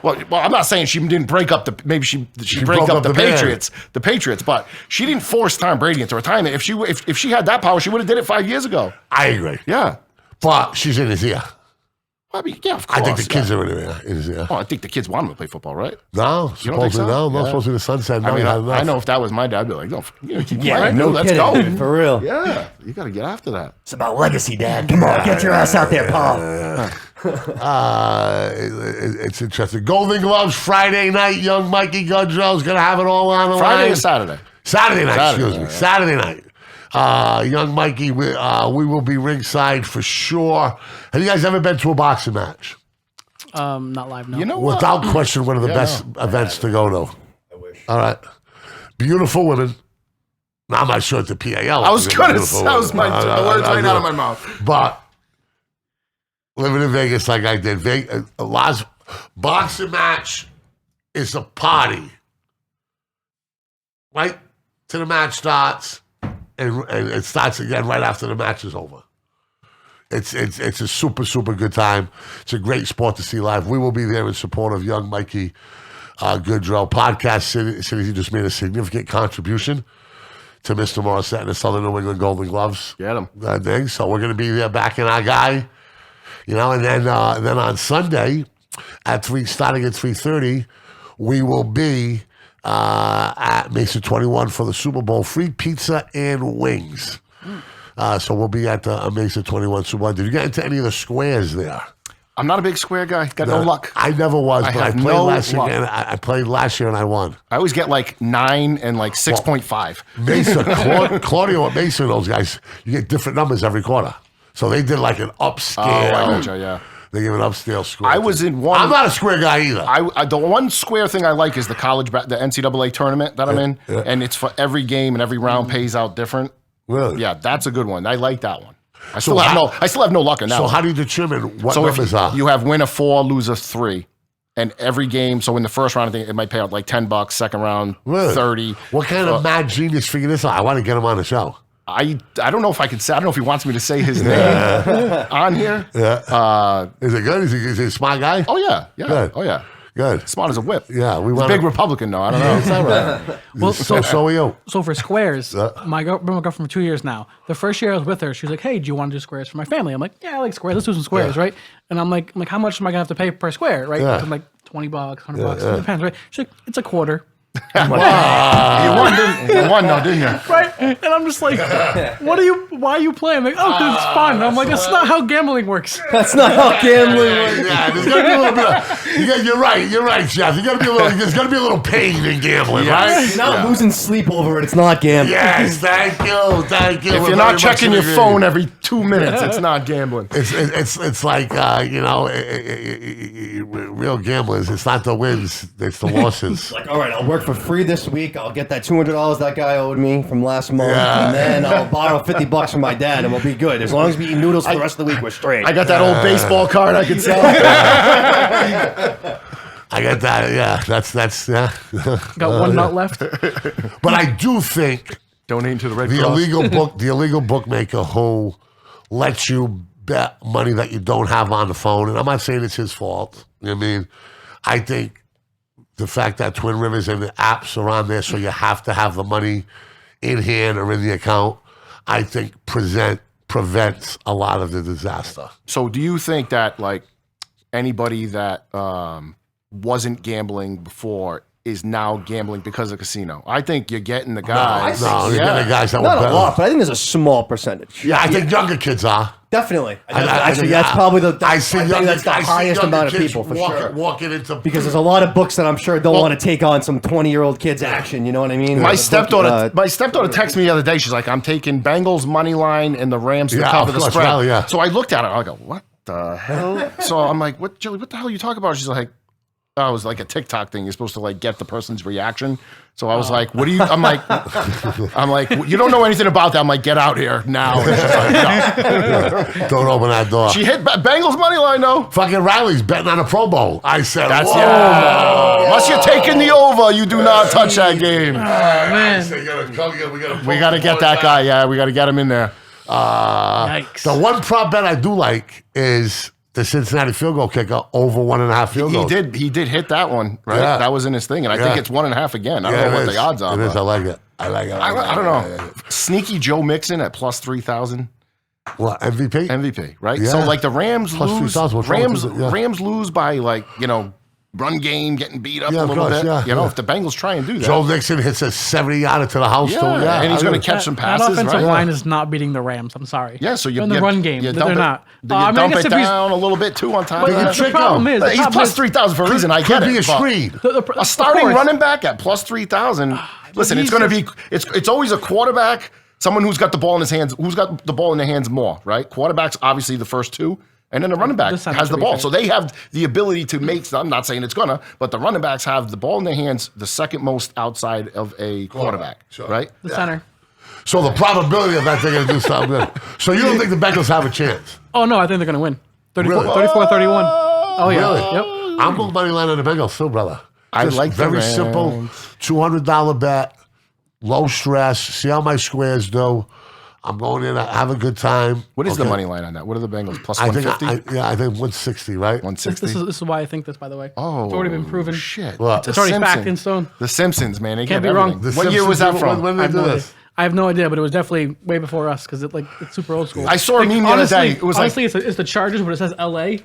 Well, I'm not saying she didn't break up the. Maybe she broke broke up up the the band. Patriots. The Patriots, but she didn't force Tom Brady into retirement. If she had that power, she would have did it 5 years ago. I agree. Yeah. But she's in his ear. I mean, yeah, of course. I think the kids are in there. Oh, I think the kids want him to play football, right? No, You don't think supposedly so? no. Not Yeah. supposed to be the sunset. No, I mean, I I know if that was my dad, I'd be like, no, keep Yeah, playing. no Let's kidding, go. dude, for real. Yeah, you got to get after that. It's about legacy, Dad. Come on, get your ass out there, Paul. It's interesting. Golden Gloves Friday night. Young Mikey Gudrell's gonna have it all on the Friday line. or Saturday? Saturday night. Saturday, Excuse me. Saturday night. Young Mikey, we will be ringside for sure. Have you guys ever been to a boxing match? Not live, no. You know what? Without question, one of the best events to go to. I wish. All right. Beautiful women. Now, I'm not sure at the PAL. I was going to say, that was the words right out of my mouth. But living in Vegas like I did, Las boxing match is a party. Right? Till the match starts, and it starts again right after the match is over. It's a super, super good time. It's a great sport to see live. We will be there in support of young Mikey Goodrow. Podcast City, he just made a significant contribution to Mr. Morissette and the Southern New England Golden Gloves. Get him. Thing. So we're going to be there backing our guy. And then on Sunday starting at 3:30, we will be at Mesa 21 for the Super Bowl. Free pizza and wings. So we'll be at the Mesa 21 Super Bowl. Did you get into any of the squares there? I'm not a big square guy. Got no luck. I never was, but I have played no last year. luck. And I played last year and I won. I always get like 9 and like 6.5. Mesa, Claudio and Mesa, those guys, you get different numbers every quarter. So they did like an upscale. Oh, I gotcha, yeah. They give an upscale square. I was in one. I'm not a square guy either. The one square thing I like is the the NCAA tournament that I'm in, and it's for every game and every round pays out different. Really? Yeah, that's a good one. I like that one. I still have no luck in that. So one. how do you determine what So numbers are? you have winner 4, loser 3, and every game. So in the first round, I think it might pay out like $10. Second round, Really? 30. What kind of mad genius figured this out? I want to get him on the show. I don't know if I can say. I don't know if he wants me to say his name on here. Yeah. Is it good? Is he a smart guy? Oh yeah, yeah. Good. Oh yeah. Good. Smart as a whip. Yeah, we He's a want big Republican though. I don't know. It's all right. Well, so are you. So for squares, my girlfriend for 2 years now. The first year I was with her, she was like, "Hey, do you want to do squares for my family?" I'm like, "Yeah, I like squares. Let's do some squares, right?" And I'm like, how much am I gonna have to pay per square, right? Yeah. I'm like $20, $100, it depends, right? She's like, "It's a quarter." You won though, didn't you? Right? And I'm just like, why are you playing? I'm like, oh, because it's fun. I'm like, that's not how gambling works. That's not how gambling works. Yeah, there's got to be a little bit of, you're right, Jeff. There's got to be a little pain in gambling, right? You're not losing sleep over it. It's not gambling. Yes, thank you. If you're not checking your phone every 2 minutes, it's not gambling. It's like, real gamblers, it's not the wins, it's the losses. Like, all right, I'll work for free this week. I'll get that $200 that guy owed me from last month, Yeah. and then I'll borrow $50 from my dad, and we'll be good. As long as we eat noodles for the rest of the week, we're straight. I got that old baseball card I could sell. I got that, yeah. That's yeah. Got one nut left. But I do think Donating to the Red the Cross. illegal bookmaker who lets you bet money that you don't have on the phone, and I'm not saying it's his fault. You know what I mean? I think the fact that Twin Rivers and the apps are on there, so you have to have the money in hand or in the account, I think prevents a lot of the disaster. So do you think that like anybody that wasn't gambling before is now gambling because of casino? I think you're getting the guys. No, you're getting the guys that Not will a bet. lot, but I think there's a small percentage. Yeah, I think younger kids are. Definitely. I Actually, that's probably the. I see I think younger, that's the I see highest younger amount of kids people for sure. walking into Because there's a lot of books that I'm sure don't want to take on some 20-year-old kids action. You know what I mean? My stepdaughter texted me the other day. She's like, I'm taking Bengals money line and the Rams to Yeah, cover of the course, spread. well, yeah. So I looked at her. I go, what the hell? So I'm like, what, Julie? What the hell are you talking about? She's like, oh, it was like a TikTok thing. You're supposed to like get the person's reaction. So I was like, what do you? I'm like, you don't know anything about that. I'm like, get out here now. And she's like, no. Don't open that door. She hit Bengals money line though. Fucking Riley's betting on a Pro Bowl. I said, That's whoa. yeah. Unless you're taking the over, you do not touch that game. Man. We got to get that guy. Yeah, we got to get him in there. Yikes. The one prop bet I do like is the Cincinnati field goal kicker over 1.5 field goals. He did hit that one, right? Yeah. That was in his thing, and I think it's 1.5 again. I don't know what the odds are. It is. but I like it. I like it. I don't know. Sneaky Joe Mixon at plus 3,000. What, MVP? MVP, right? Yeah. So like the Rams Plus lose. 3,000, what's wrong Rams with it? Yeah. Rams lose by like, run game getting beat up Yeah, a of little course, bit. yeah, You know, yeah. if the Bengals try and do that. Joe Mixon hits a 70-yarder to the house. Yeah, too. and he's I going to agree. catch some That passes, offensive right? line is not beating the Rams. I'm sorry. Yeah, so you in the run game, you they're dump not. It, you dump guess it if he's- down a little bit too on top But of that. the problem is, He's plus 3,000 for a reason. I get Could be it. a but screen. A starting course. running back at plus 3,000. Listen, it's he's going to be. It's always a quarterback, someone who's got the ball in his hands, who's got the ball in their hands more, right? Quarterback's obviously the first two. And then the running back This time has to the be ball. fair. So they have the ability to make, I'm not saying it's gonna, but the running backs have the ball in their hands the second most outside of a quarterback, Sure. right? The center. So the probability of that they're going to do something good. So you don't think the Bengals have a chance? Oh, no, I think they're going to win. 34, Really? 31. Oh, yeah. Really? Yep. I'm going money line on the Bengals too, brother. I Just like the very Rams. simple, $200 bet, low stress. See how my squares do. I'm going in, have a good time. What is the Okay. money line on that? What are the Bengals? Plus I think 150? I think 160, right? 160? This is why I think this, by the way. Oh, It's already been proven. Shit. What? It's already backed in stone. The Simpsons, man. They Can't get be wrong. everything. The What year was that Simpsons, from? When I did have, they do no this? idea. I have no idea, but it was definitely way before us because it's super old school. I saw a meme the other day. It was like- honestly, it's the Chargers, but it says LA,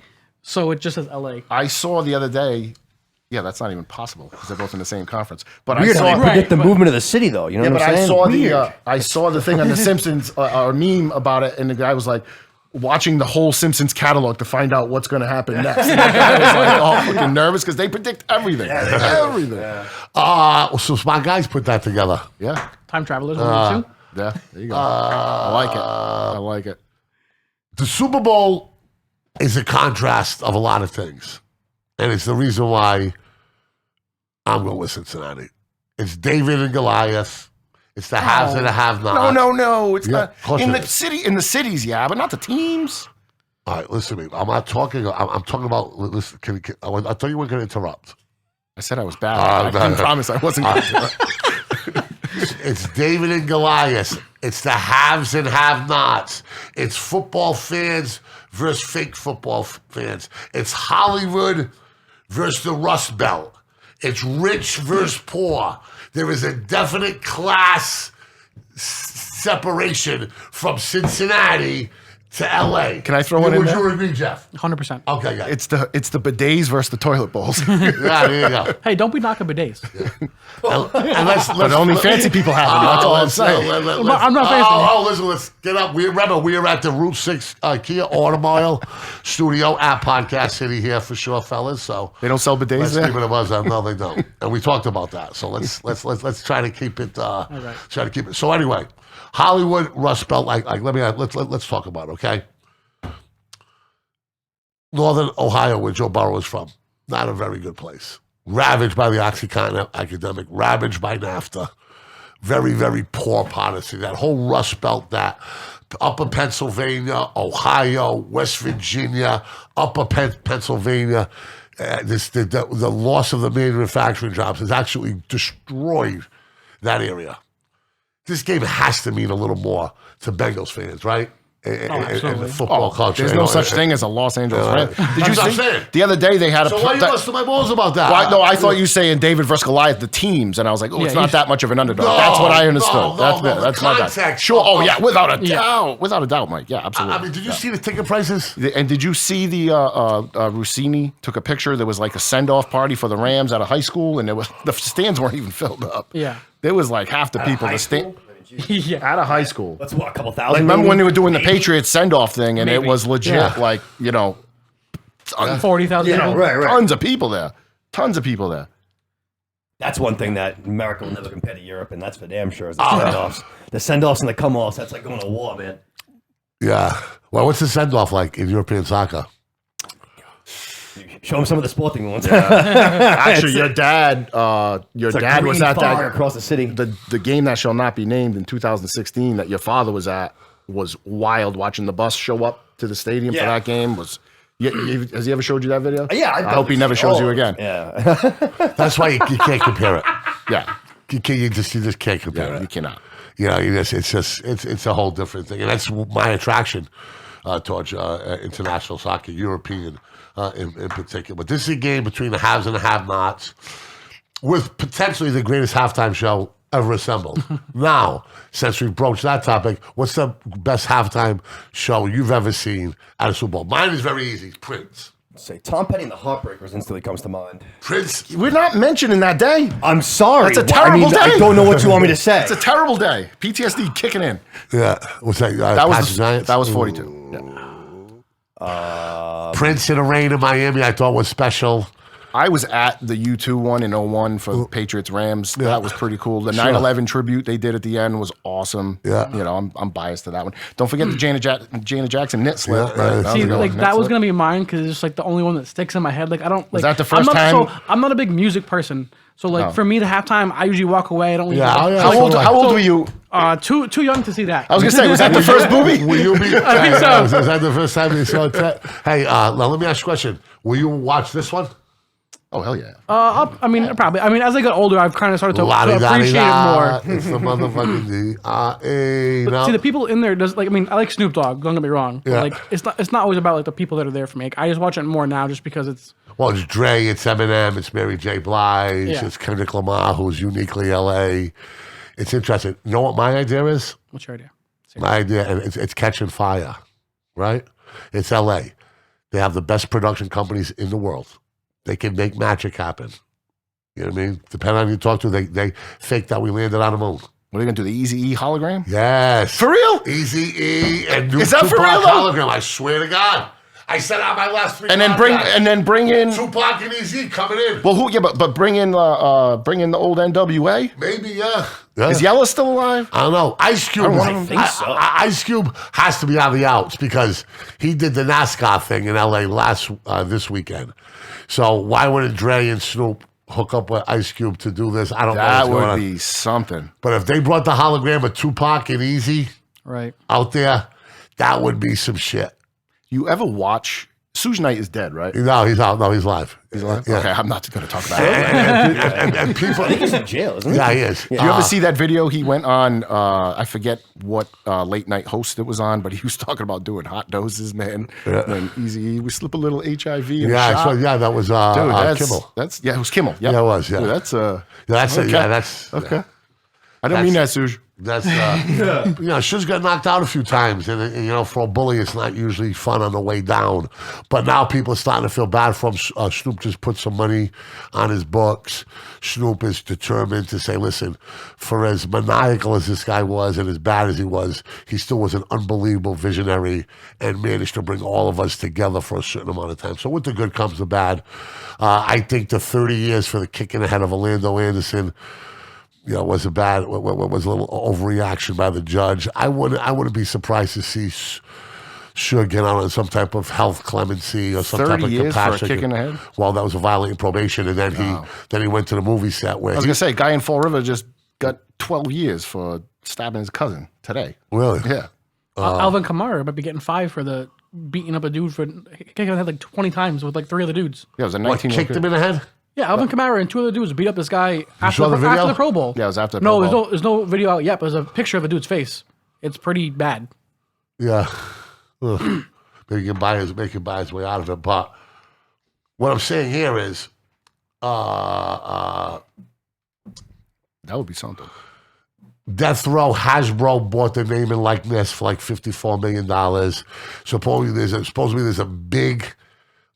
so it just says LA. I saw the other day. Yeah, that's not even possible because they're both in the same conference. But Weird I how saw. they Right, predict the but- movement of the city, though. You know Yeah, what but I'm I saying? saw Weird. I saw the thing on the Simpsons, a meme about it, and the guy was like, watching the whole Simpsons catalog to find out what's going to happen next. And the guy was like all fucking nervous because they predict everything. Everything. So my guys put that together. Yeah. Time travelers. Yeah. There you go. I like it. I like it. The Super Bowl is a contrast of a lot of things. And it's the reason why I'm going with Cincinnati. It's David and Goliath. It's the haves and the have-nots. No. It's Yeah, not of course in it the is. city. In the cities, yeah, but not the teams. All right, listen to me. I'm not talking. I'm talking about. Listen, I'll tell you when can interrupt. I said I was bad. I no, didn't no. promise I wasn't going to. It's David and Goliath. It's the haves and have-nots. It's football fans versus fake football fans. It's Hollywood versus the Rust Belt. It's rich versus poor. There is a definite class separation from Cincinnati to LA. Can I throw one in Would there? you agree, Jeff? 100%. Okay, yeah. It's the bidets versus the toilet bowls. Yeah, there you go. Hey, don't be knocking bidets. And but only fancy people have them. That's all I'm saying. I'm not fancy. Listen, let's get up. Remember, we are at the Route 6 Kia Automobile Studio at Podcast City here for sure, fellas. So They don't sell bidets let's there? keep it a buzz. No, they don't. And we talked about that. So let's try to keep it. Try to keep it. So anyway, Hollywood, Rust Belt. Let's talk about it, okay? Northern Ohio, where Joe Burrow is from, not a very good place. Ravaged by the OxyContin epidemic, ravaged by NAFTA. Very, very poor policy. That whole Rust Belt, that upper Pennsylvania, Ohio, West Virginia, upper Pennsylvania, the loss of the manufacturing jobs has actually destroyed that area. This game has to mean a little more to Bengals fans, right? And absolutely. the football culture. There's no such thing as a Los Angeles Ram. Did you That's what I'm see saying. the other day they had a? So why you busting my balls about that? Well, no, I thought you saying David versus Goliath, the teams, and I was like, oh, it's Yeah, not that much of an underdog. No, That's what I understood. no, that's no, that's the my bad. context Sure. Oh of- yeah, without a doubt, Mike. Yeah, absolutely. I mean, did you see the ticket prices? And did you see the Rossini took a picture? There was like a send-off party for the Rams at a high school, and the stands weren't even filled up. Yeah. There was like half the people. high The stand Yeah. at a high school. That's what, a couple Like, thousand? remember when they were doing the Maybe? Patriots send-off thing, and it Maybe. was legit, Yeah. like, you know, 40,000 Yeah, people. right. tons of people there. Tons of people there. That's one thing that America will never compare to Europe, and that's for damn sure. Is the send-offs. The send-offs and the come-offs. That's like going to war, man. Yeah. Well, what's the send-off like in European soccer? Show them some of the sporting ones. Actually, your dad It's a was green at fog that across the city. the game that shall not be named in 2016 that your father was at was wild. Watching the bus show up to the stadium for Yeah. that game was. Has he ever showed you that video? Yeah, I hope he never shows you again. Yeah. That's why you can't compare it. Yeah, You just can't compare yeah, it. you cannot. You know, it's a whole different thing, and that's my attraction towards international soccer, European in particular. But this is a game between the haves and the have-nots, with potentially the greatest halftime show ever assembled. Now, since we've broached that topic, what's the best halftime show you've ever seen at a Super Bowl? Mine is very easy. Prince. Say Tom Petty and the Heartbreakers instantly comes to mind. Prince. We're not mentioning that day. I'm sorry. That's a terrible day. I don't know what you want me to say. It's a terrible day. PTSD kicking in. Yeah. What's that? That was 42. Yeah. Prince in the Rain in Miami, I thought was special. I was at the U2 one in 01 for Patriots Rams. Yeah. That was pretty cool. The 9/11 tribute they did at the end was awesome. Yeah. You know, I'm biased to that one. Don't forget the Janet Jackson knit slip. Yeah, right? See, like that was gonna be mine because it's just like the only one that sticks in my head. Like I don't. Like, Was that the first time? So I'm not a big music person. So like for me, the halftime, I usually walk away. I don't. Yeah, How old were you? Too young to see that. I was gonna say, was that the first movie? Will you be? I think so. Was that the first time you saw it? Hey, now let me ask you a question. Will you watch this one? Oh hell yeah! I mean, probably. I mean, as I got older, I've kind of started to appreciate it more. It's the motherfucking See, the people in there does like. I mean, I like Snoop Dogg. Don't get me wrong. But, Yeah. like, it's not always about like the people that are there for me. Like, I just watch it more now, just because it's. Well, it's Dre, it's Eminem, it's Mary J. Blige, Yeah. it's Kendrick Lamar, who's uniquely LA. It's interesting. You know what my idea is? What's your idea? My idea, and it's catching fire, right? It's LA. They have the best production companies in the world. They can make magic happen. You know what I mean? Depending on who you talk to, they fake that we landed on the moon. What are you gonna do? The Eazy-E hologram? Yes. For real? Easy-E and new Is that for Tupac real, though? hologram. I swear to God. I said out my last 3 And then bring in. Tupac and Easy coming in. Well, who? Yeah, but bring in the old NWA. Maybe, yeah. Is Yella still alive? I don't know. Ice Cube. I think so. Ice Cube has to be on the outs because he did the NASCAR thing in LA this weekend. So why wouldn't Dre and Snoop hook up with Ice Cube to do this? I don't know. That what's going would on. be something. But if they brought the hologram of Tupac and Easy Right. out there, that would be some shit. You ever watch? Suge Knight is dead, right? No, he's out. No, he's live. He's alive? Yeah. Okay, I'm not going to talk about it. And people. I think he's in jail, isn't he? Yeah, he is. Do you ever see that video he went on? I forget what late night host it was on, but he was talking about doing hot doses, man. Yeah. And Easy, we slip a little HIV in the Yeah, shot. so, yeah, that was Dude, Kimmel. It was Kimmel. Yep. Yeah, it was. Yeah, Dude, that's that's it. okay. Yeah, that's okay. I don't mean that, Suge. That's you know, Suge got knocked out a few times, and you know, for a bully, it's not usually fun on the way down. But now people are starting to feel bad for him. Snoop just put some money on his books. Snoop is determined to say, listen, for as maniacal as this guy was and as bad as he still was an unbelievable visionary and managed to bring all of us together for a certain amount of time. So with the good comes the bad. I think the 30 years for the kick in the head of Orlando Anderson, you know, was a little overreaction by the judge. I wouldn't be surprised to see Suge get on some type of health clemency or some type 30 of years for a compassion. kick in the head? Well, that was a violating probation, and then he went to the movie set where I was going to say, guy in Fall River just got 12 years for stabbing his cousin today. really. Yeah. Alvin Kamara might be getting 5 for the beating up a dude for kicking him in the head like 20 times with like 3 other dudes. Yeah, it was a What, 19-year-old kicked him in the head? Yeah, Alvin Kamara and 2 other dudes beat up this guy saw the video? after the Pro Bowl. Yeah, it was after the No, Pro Bowl. there's no video out yet, but there's a picture of a dude's face. It's pretty bad. Yeah. Maybe he can buy his way out of it. But what I'm saying here is, That would be something. Death Row, Hasbro bought the name and likeness for like $54 million. Supposedly there's a big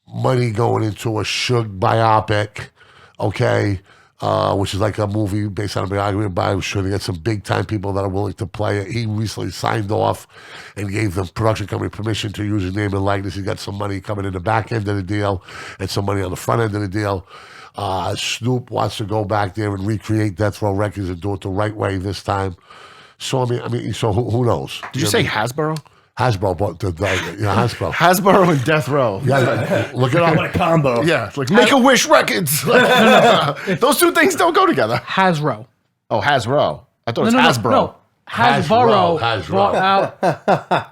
money going into a Suge biopic, okay, which is like a movie based on a biography by Suge. They got some big time people that are willing to play it. He recently signed off and gave the production company permission to use his name and likeness. He got some money coming in the back end of the deal and some money on the front end of the deal. Snoop wants to go back there and recreate Death Row Records and do it the right way this time. So I mean, so who knows? Did you say Hasbro? Hasbro bought Hasbro. Hasbro and Death Row. Yeah, look it up. What a combo. Yeah, it's like Make-A-Wish Records. Those two things don't go together. Hasbro. Oh, Hasbro. I thought it was Hasbro. No. Hasbro brought out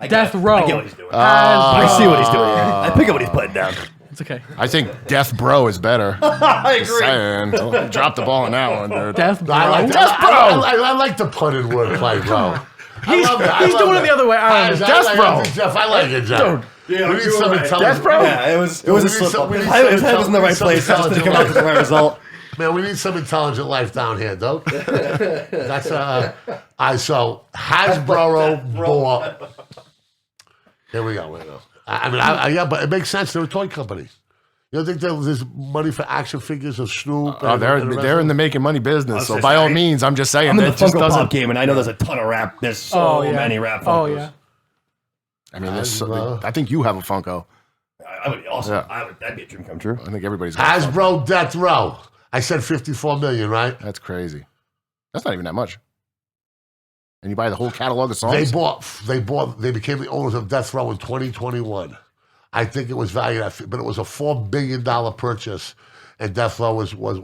Death Row. I get what he's doing. I see what he's doing here. I pick up what he's putting down. It's okay. I think Death Bro is better. I agree. Saying. Don't drop the ball on that one, dude. Death Bro. I like Death Bro. I like to put in wordplay, bro. He's doing it the other way. Death Death Bro. Jeff, I like it, Jeff. Dude. Yeah, we need some intelligence. Death Bro? Yeah, it was We a need slip some- up. we need His some head was in the right some place. I just didn't come out with intelligence. the right result. Man, we need some intelligent life down here, though. That's so Hasbro bought. Here we go. Yeah, but it makes sense. They're a toy company. You don't think there's money for action figures of Snoop? Oh, they're in the making money business. So by all means, I'm just saying. I'm in the that just Funko doesn't. Pop game, and I know there's a ton of rap. There's so many rap Funkos. Oh yeah. I mean, I think you have a Funko. I would be awesome. That'd be a dream come true. I think everybody's got a Funko. Hasbro Death Row. I said 54 million, right? That's crazy. That's not even that much. And you buy the whole catalog of songs. They became the owners of Death Row in 2021. I think it was valued at, but it was a $4 billion purchase, and Death Row was going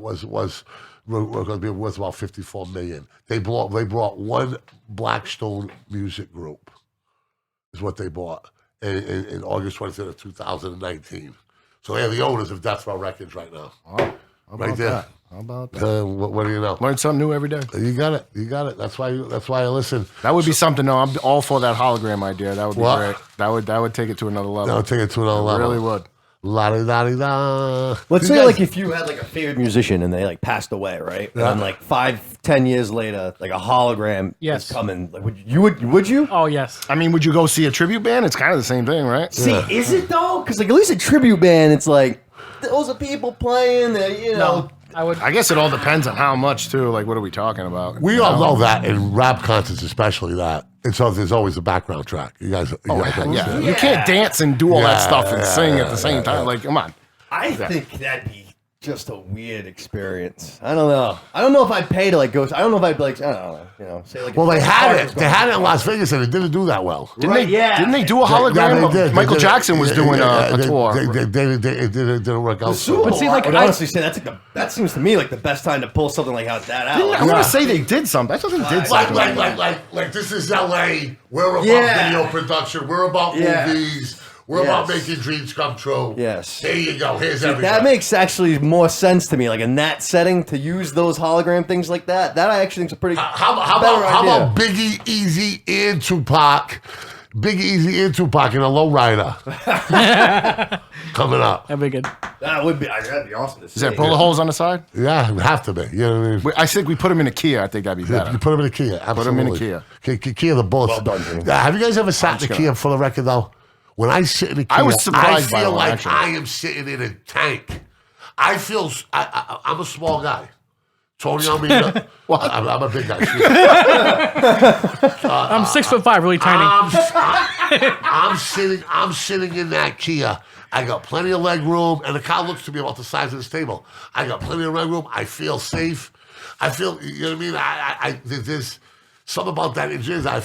to be worth about 54 million. They brought one Blackstone music group, is what they bought in August 23rd of 2019. So they're the owners of Death Row Records right now. Wow. Right there. How about that? What do you know? Learn something new every day. You got it. That's why I listen. That would be something. No, I'm all for that hologram idea. That would be great. That would take it to another level. That would take it to another level. Really would. La-di-da-di-da. Let's say like if you had like a favorite musician and they like passed away, right? And then like 5-10 years later, like a hologram is coming. Like, would you? Oh yes. I mean, would you go see a tribute band? It's kind of the same thing, right? See, is it though? Because like at least a tribute band, it's like those are people playing that No, I would. I guess it all depends on how much too. Like, what are we talking about? We all know that in rap concerts, especially that. And so there's always a background track. You guys understand. You can't dance and do all that stuff and sing at the same time. Like, come on. I think that'd be just a weird experience. I don't know. I don't know if I'd pay to like go. I don't know if I'd be like, I don't know, say like. Well, they had it. They had it in Las Vegas, and it didn't do that well. Didn't they do a hologram? They did. Michael Jackson was doing a tour. It didn't work out. But see, like, I would honestly say that's like that seems to me like the best time to pull something like that out. I want to say they did something. I thought they did something. Like this is LA. We're about video production. We're about movies. We're about making dreams come true. Yes. There you go. Here's everything. That makes actually more sense to me. Like in that setting, to use those hologram things like that, that I actually think is a pretty How better idea. about Biggie, Easy, and Tupac? Biggie, Easy, and Tupac in a lowrider coming up. That'd be good. That'd be awesome to see. Is there bullet holes on the side? Yeah, it would have to be. You know what I mean? I think we put them in a Kia. I think that'd be better. You put them in a Kia. Absolutely. Put them in a Kia. Kia the bullets. Well done, Jimmy. Have you guys ever sat in a Kia for the record though? When I sit in a Kia, I was surprised by feel one, like actually. I am sitting in a tank. I feel I'm a small guy. Tony Almeida. Well, I'm a big guy. I'm 6'5", really tiny. I'm sitting in that Kia. I got plenty of leg room, and the car looks to me about the size of this table. I got plenty of leg room. I feel safe. I feel, you know what I mean? There's something about that injury that I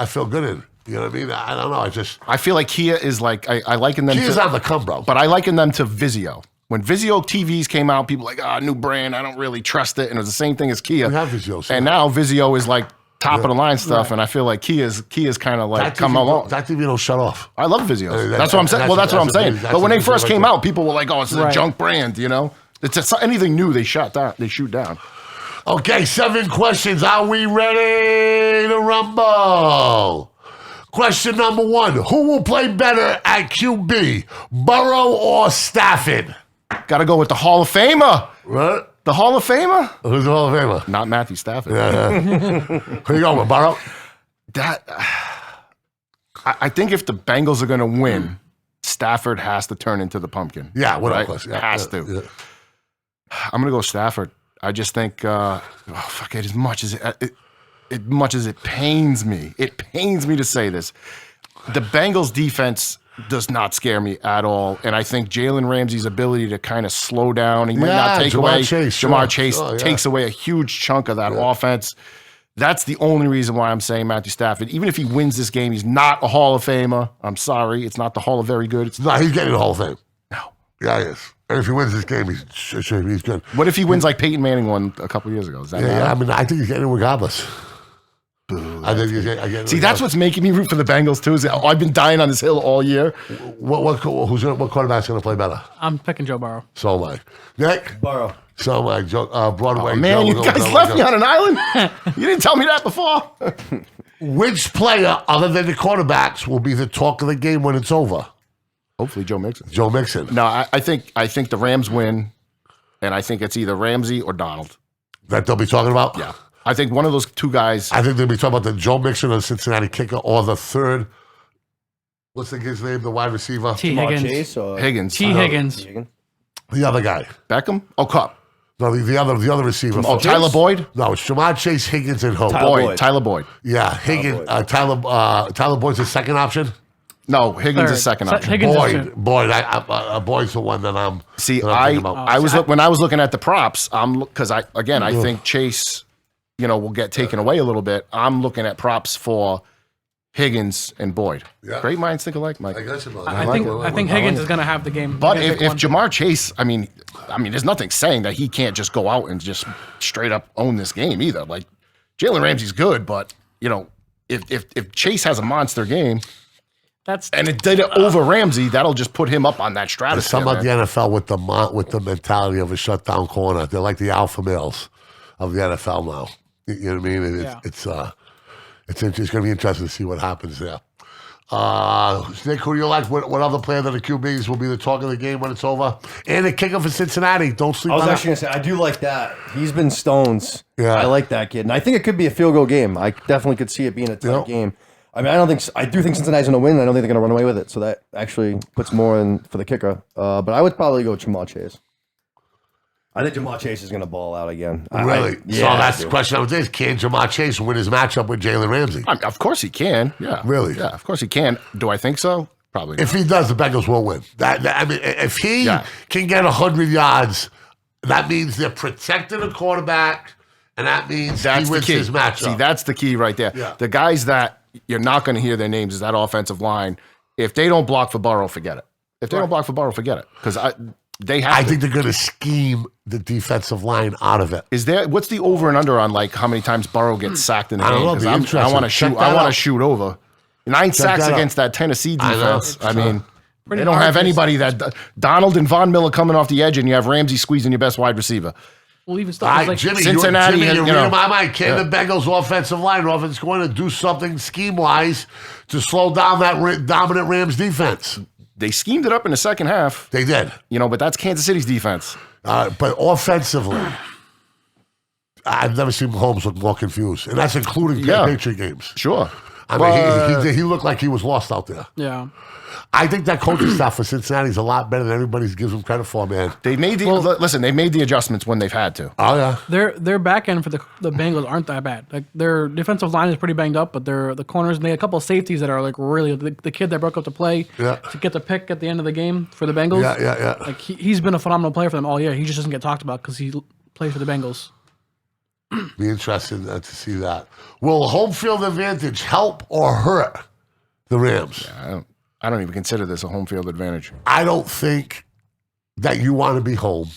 feel good in. You know what I mean? I don't know. I feel like Kia is like I liken them. Kia's on the come, bro. But I liken them to Vizio. When Vizio TVs came out, people were like, new brand. I don't really trust it. And it was the same thing as Kia. We have Vizio. And now Vizio is like top of the line stuff. And I feel like Kia's kind of like come along. That TV don't shut off. I love Vizio. That's what I'm saying. Well, that's what I'm saying. But when they first came out, people were like, it's a junk brand, you know? It's anything new they shoot down. Okay, 7 questions. Are we ready to rumble? Question number 1. Who will play better at QB, Burrow or Stafford? Got to go with the Hall of Famer. What? The Hall of Famer? Who's the Hall of Famer? Not Matthew Stafford. Who you going with, Burrow? I think if the Bengals are going to win, Stafford has to turn into the pumpkin. Yeah, without right? question. Has to. Yeah. I'm going to go Stafford. I just think, as much as it pains me to say this, the Bengals defense does not scare me at all. And I think Jalen Ramsey's ability to kind of slow down, he might not take away. Jamar Chase takes away a huge chunk of that offense. That's the only reason why I'm saying Matthew Stafford. Even if he wins this game, he's not a Hall of Famer. I'm sorry. It's not the Hall of Very Good. No, he's getting the Hall of Fame. No. Yeah, he is. And if he wins this game, he's good. What if he wins like Peyton Manning won a couple years ago? Is that I mean, I think he's getting it regardless. I think he's getting See, that's what's making me root for the Bengals too. Is I've been dying on this hill all year. What quarterback's going to play better? I'm picking Joe Burrow. So am I. Nick? Burrow. So am I. Broadway. Oh, man, you guys left me on an island? You didn't tell me that before. Which player, other than the quarterbacks, will be the talk of the game when it's over? Hopefully Joe Mixon. Joe Mixon. No, I think the Rams win. and I think it's either Ramsey or Donald. That they'll be talking about? Yeah. I think one of those two guys. I think they'll be talking about the Joe Mixon or the Cincinnati kicker or the third. What's the kid's name? The wide receiver? T. Jamar Higgins. Chase or Higgins. T. Higgins. The other guy. Beckham? Oh, Cup. No, the other receiver. Oh, Tyler Boyd? No, it's Jamar Chase, Higgins, and Hope. Tyler Boyd. Yeah, Higgins. Tyler Boyd's the second option. No, Higgins Third. is second option. Higgins is third. Boyd. Boyd's the one that I'm. See, that I'm thinking about. when I was looking at the props, because I think Chase, will get taken away a little bit. I'm looking at props for Higgins and Boyd. Yeah. Great minds think alike, Mike. I got you, man. I think Higgins is going to have the game. But if Jamar Chase, I mean, there's nothing saying that he can't just go out and just straight up own this game either. Like Jalen Ramsey's good, but if Chase has a monster game, and it did it over Ramsey, that'll just put him up on that stratosphere. There's some of the NFL with the mentality of a shutdown corner. They're like the alpha males of the NFL now. You know what I mean? It's going to be interesting to see what happens there. Nick, who do you like? What other player than the QBs will be the talk of the game when it's over? And the kicker for Cincinnati. Don't sleep I was on actually going to say, I do like that. He's been stones. Yeah. I like that kid. And I think it could be a field goal game. I definitely could see it being a tight game. I mean, I do think Cincinnati's going to win. I don't think they're going to run away with it. So that actually puts more in for the kicker. But I would probably go with Jamar Chase. I think Jamar Chase is going to ball out again. Really? So that's the question I was asking. Can Jamar Chase win his matchup with Jalen Ramsey? Of course he can. Yeah. Really? Yeah, of course he can. Do I think so? Probably not. If he does, the Bengals will win. If he can get 100 yards, that means they're protecting the quarterback, and that means he wins his matchup. See, that's the key right there. Yeah. The guys that you're not going to hear their names is that offensive line. If they don't block for Burrow, forget it. If they don't block for Burrow, forget it. Because I think they're going to scheme the defensive line out of it. What's the over and under on like how many times Burrow gets sacked in the game? I don't know. Because I want to shoot. I want to shoot over 9 sacks against that Tennessee defense. I mean, they don't have anybody that Donald and Von Miller coming off the edge, and you have Ramsey squeezing your best wide receiver. Well, even stuff like Jimmy, Cincinnati, you're reading my mind. Can the Bengals offensive line offense going to do something scheme-wise to slow down that dominant Rams defense? They schemed it up in the second half. They did. But that's Kansas City's defense. But offensively, I've never seen Mahomes look more confused. And that's including Patriot games. Sure. I mean, he looked like he was lost out there. Yeah. I think that coaching staff for Cincinnati is a lot better than everybody gives them credit for, man. They made they made the adjustments when they've had to. Oh, yeah. Their back end for the Bengals aren't that bad. Like their defensive line is pretty banged up, but the corners, and they had a couple of safeties that are like really the kid that broke up the play to get the pick at the end of the game for the Bengals. Yeah. Like he's been a phenomenal player for them all year. He just doesn't get talked about because he plays for the Bengals. Be interested to see that. Will home field advantage help or hurt the Rams? Yeah, I don't even consider this a home field advantage. I don't think that you want to be home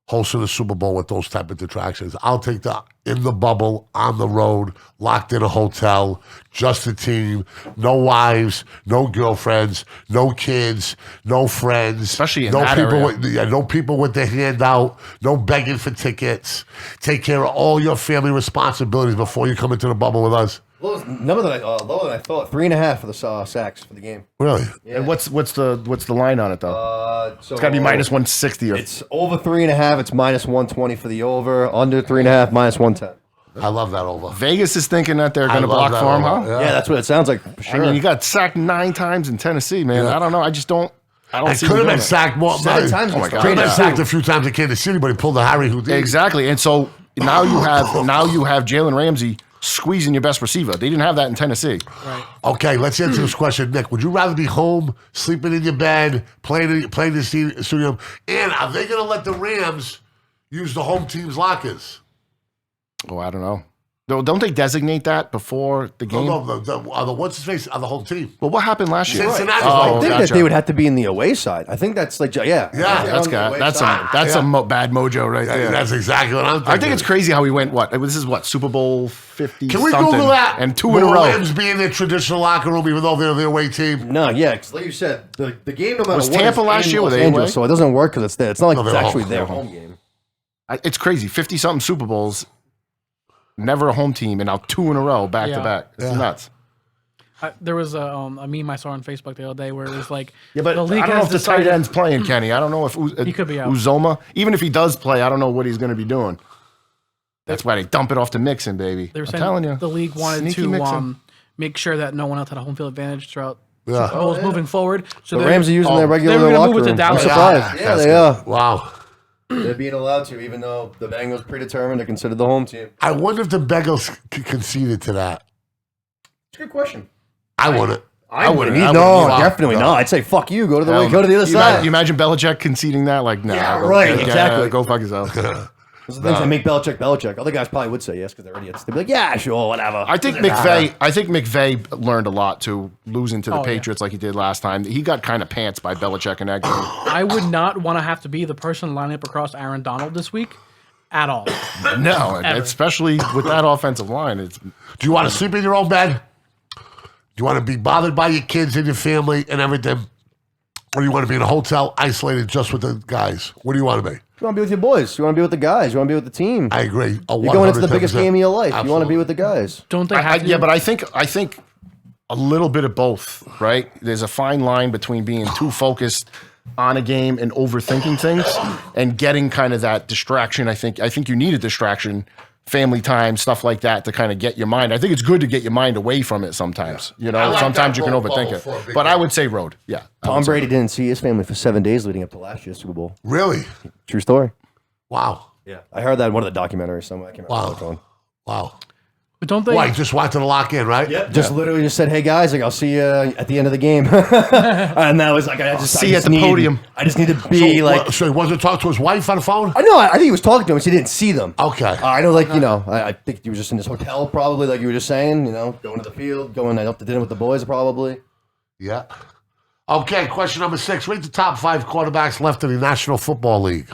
hosting the Super Bowl with those type of detractions. I'll take that in the bubble, on the road, locked in a hotel, just a team, no wives, no girlfriends, no kids, no friends. Especially in no that people area. no people with their hand out, no begging for tickets. Take care of all your family responsibilities before you come into the bubble with us. Number that lower than I thought. 3.5 for the sacks for the game. Really? Yeah. And what's the line on it though? So It's got to be minus 160. It's over 3.5. It's minus 120 for the over. Under 3.5, minus 110. I love that over. Vegas is thinking that they're going to love block that for him, over. huh? Yeah, that's what it sounds like. For sure. I mean, you got sacked 9 times in Tennessee, man. Yeah. I don't know. I don't I see could have them been doing it. sacked more. 7 times. Oh my God. Could have been Yeah. sacked a few times in Kansas City, but he pulled the Harry Houdini. Exactly. And so now you have Jalen Ramsey squeezing your best receiver. They didn't have that in Tennessee. Right. Okay, let's answer this question, Nick. Would you rather be home, sleeping in your bed, playing the studio, and are they going to let the Rams use the home team's lockers? Oh, I don't know. Don't they designate that before the game? No, the what's his face on the home team. Well, what happened last year? Cincinnati's I like think gotcha. that they would have to be in the away side. I think that's like, yeah. That's some bad mojo right there. That's exactly what I'm thinking. I think it's crazy how we went. This is Super Bowl 50. Can we something, Google that? And 2 Will in a row. Rams be in their traditional locker room, even though they're the away team? No, yeah, because like you said, the game no matter Was what Tampa is last in year, were Los they Angeles, away? so it doesn't work because it's there. It's not like No, it's they're actually home. their home game. It's crazy. 50-something Super Bowls, never a home team, and now 2 in a row, back to back. It's nuts. There was a meme I saw on Facebook the other day where it was like, Yeah, but the league I don't know has if the decided- tight end's playing, Kenny. I don't know if He could be out. Uzoma, even if he does play, I don't know what he's going to be doing. That's why they dump it off to Mixon, baby. They were I'm saying telling you. the league wanted Sneaky to Mixon. make sure that no one else had a home field advantage throughout Yeah. Super Bowls moving forward. So The they're- Rams are using their regular they were gonna locker move it to room. Dallas. I'm surprised. Yeah, That's they good. are. Wow. They're being allowed to, even though the Bengals predetermined to consider the home team. I wonder if the Bengals conceded to that. It's a good question. I wouldn't. I wouldn't. No, either. definitely No. not. I'd say fuck you. Go to the Hell go to the other you side. You imagine Belichick conceding that? Like, nah. Yeah, go- right, exactly. Go fuck yourself. Those are the things that make Belichick. Other guys probably would say yes because they're idiots. They'd be like, yeah, sure, whatever. I think McVay learned a lot to losing to the Oh, yeah. Patriots like he did last time. He got kind of pants by Belichick and that game. I would not want to have to be the person lining up across Aaron Donald this week at all. No, Ever. especially with that offensive line. It's Do you want to sleep in your own bed? Do you want to be bothered by your kids and your family and everything? Or do you want to be in a hotel isolated just with the guys? What do you want to be? You want to be with your boys. You want to be with the guys. You want to be with the team. I agree. You're going into the biggest game of your life. You want to be with the guys. Don't they have to? yeah, but I think a little bit of both, right? There's a fine line between being too focused on a game and overthinking things and getting kind of that distraction. I think you need a distraction, family time, stuff like that to kind of get your mind. I think it's good to get your mind away from it sometimes. You I know, like sometimes that you can bubble overthink for a it. big But I game. would say road. Yeah. I Tom would say Brady didn't see his family for 7 days leading up to last year's Super Bowl. Really? True story. Wow. Yeah, I heard that in one of the documentaries somewhere. I can't remember which one. Wow. But don't they? Why? Just wanted to lock in, right? Yep. Just literally just said, "Hey guys, like I'll see you at the end of the game," and that was like, I just See you at the podium. I just need to be So he wasn't talking to his wife on the phone? I know. I think he was talking to him. He didn't see them. Okay. I know, like I think he was just in his hotel, probably, like you were just saying. Going to the field, going out to dinner with the boys, probably. Yeah. Okay, question number 6. Rate the top 5 quarterbacks left in the National Football League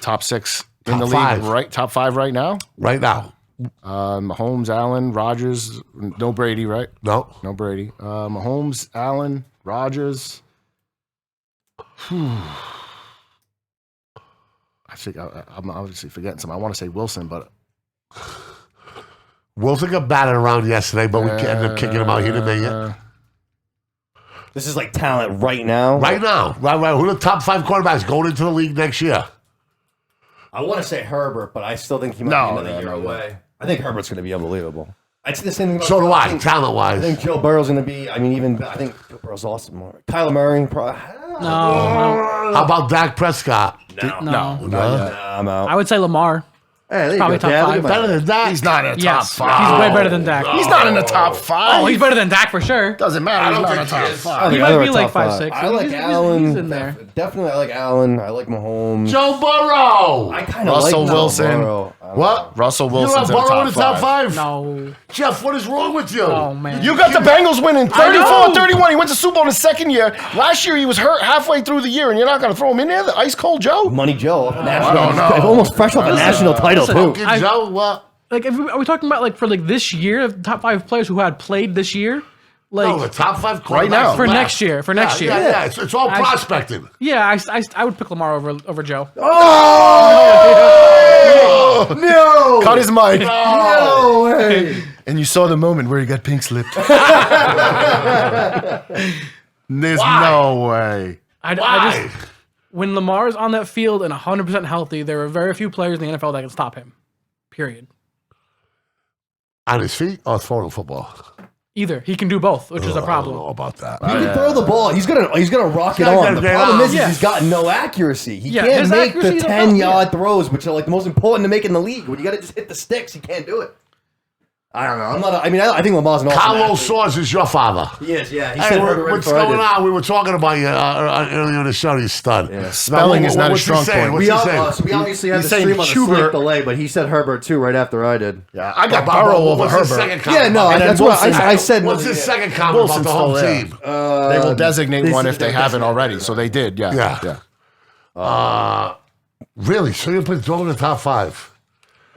top 6 in Top the league, 5. right? Top 5 right now? right now. Mahomes, Allen, Rodgers, no Brady, right? No. No Brady. Mahomes, Allen, Rodgers. I think I'm obviously forgetting some. I want to say Wilson, but Wilson got batted around yesterday, but we ended up kicking him out. He didn't make it. This is like talent right now. Right now. Right. Who are the top 5 quarterbacks going into the league next year? I want to say Herbert, but I still think he might No, be another year away. I think Herbert's going to be unbelievable. I'd say the same thing about So do I, I think talent-wise. Joe Burrow's going to be. I think Joe Burrow's awesome. Kyler Murray, probably. No, How about Dak Prescott? no. I'm out. I would say Lamar. Hey, there you Probably go, top Dad. five. Look at Better my- than that. he's not in the Yes, top 5. he's way better than Dak. He's not in the top 5. Oh, he's better than Dak for sure. Doesn't matter. I He's don't not in think the top he is. 5. He I might think be top like five. 5'6". I like He's Allen. in there. Definitely, I like Allen. I like Mahomes. Joe Burrow. I kind of Russell like Wilson. Burrow. I don't know. What? Russell You don't have Wilson's in the Burrow in top the top 5. 5? No. Jeff, what is wrong with you? Oh man. You got the Bengals winning know. 34-31. He went to Super Bowl in his second year. Last year he was hurt halfway through the year, and you're not going to throw him in there? The ice cold Joe? Money Joe. don't know. Almost fresh off a national title, listen, too. Fucking Joe, what? Like, are we talking about like for like this year, the top 5 players who had played this year? Like, No, the top 5 quarterbacks Right now. For left. next year, for next year. Yeah. It's all prospecting. yeah, I would pick Lamar over Joe. No! Cut his mic. No way! And you saw the moment where he got pink slipped. There's Why? no way. I Why? just when Lamar's on that field and 100% healthy, there are very few players in the NFL that can stop him. Period. On his feet or throwing a football? Either he can do both, which is a I don't know problem. about that. He can throw the ball. He's gonna rock it Gotta on. get The it problem out. is Yeah. he's got no accuracy. He Yeah, can't his make the accuracy is a 10-yard throws, which are like the most important to make in the league. When you got to just hit the sticks, he can't do it. I don't know. I think Lamar's an awesome Carlos athlete. Soares is your father. He is, yeah. He Hey, said Herbert what's before I going did. on? We were talking about you earlier in the show, you stud. Yeah. Spelling is not a what's he strong saying? point. What's he saying? So we obviously had He's the saying stream on the Hubert. slight delay, but he said Herbert too right after I did. Yeah, I got About- Burrow over what's his Herbert. second comment Yeah, no, about that? that's what Wilson. I said. What's his second comment about Wilson's the home still there. team? They will designate this one is if they their haven't designated, already. right? So they did, yeah. Yeah. Really? So you put Joe in the top 5?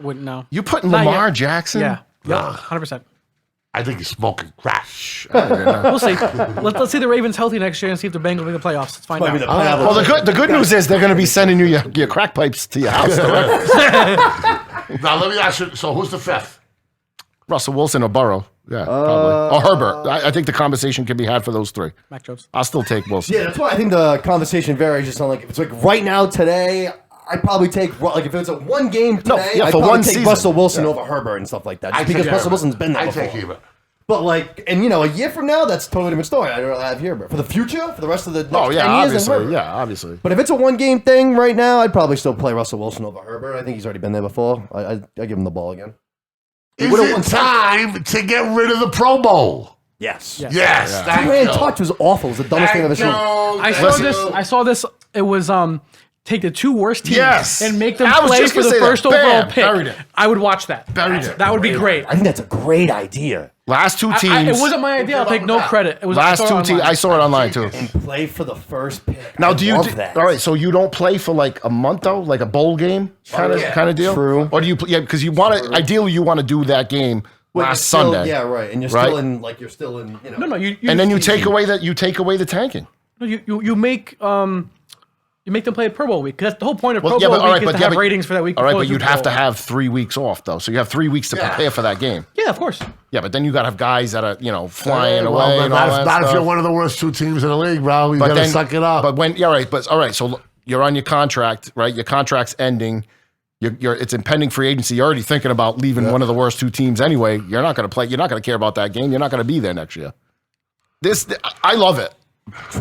Wouldn't know. You putting Not Lamar yet. Jackson? Yeah. Nah. 100%. I think he's smoking crack. We'll see. Let's see the Ravens healthy next year and see if the Bengals make the playoffs. Let's find Might be out. the Pavlos. Well, the good news is they're going to be sending you your crack pipes to your house. Now let me ask you. So who's the 5th? Russell Wilson or Burrow? Yeah, probably. Or Herbert. I think the conversation can be had for those three. Mac Jones. I'll still take Wilson. Yeah, that's why I think the conversation varies. Just on like if it's like right now today, I'd probably take like if it's a one game today, yeah, I'd for probably one take season. Russell Wilson over Herbert and stuff like that. Just because Russell Wilson's been there I before. take Herbert. But like, and a year from now, that's totally different story. I'd rather have Herbert for the future, for the rest of the next 10 years. Obviously. Yeah, obviously. But if it's a one game thing right now, I'd probably still play Russell Wilson over Herbert. I think he's already been there before. I give him the ball again. Is it time to get rid of the Pro Bowl? Yes. Yes. Thank Two-hand you. touch was awful. It was the dumbest thing I've ever seen. I saw this. It was take the two worst teams and make them I was play just for gonna the say that. first Bam, overall pick. buried it. I would watch that. Buried it. That would be great. I think that's a great idea. Last two teams. It wasn't my idea. I'll take no credit. It was Last I saw two it teams. online. I saw it online too. And play for the first pick. Now, I do you? love that. All right, so you don't play for like a month though, like a bowl game kind of deal. True. Or do you? Yeah, because you want to. Ideally, you want to do that game Well, you're last still- Sunday. Yeah, right. And you're Right? still in, like, you're still in, No. And then you take away the tanking. You make them play a Pro Bowl week. Because that's the whole point of Pro yeah, Bowl but all week right, is but to have ratings for that week. All right, before but the you'd Super have to Bowl. have 3 weeks off though, so you have 3 weeks to prepare for that game. Yeah, of course. Yeah, but then you got to have guys that are flying Well, away but and all that not if stuff. you're one of the worst two teams in the league, bro. You gotta suck it up. But when all right, so you're on your contract, right? Your contract's ending. It's impending free agency. You're already thinking about leaving one of the worst two teams anyway. You're not going to play. You're not going to care about that game. You're not going to be there next year. I love it,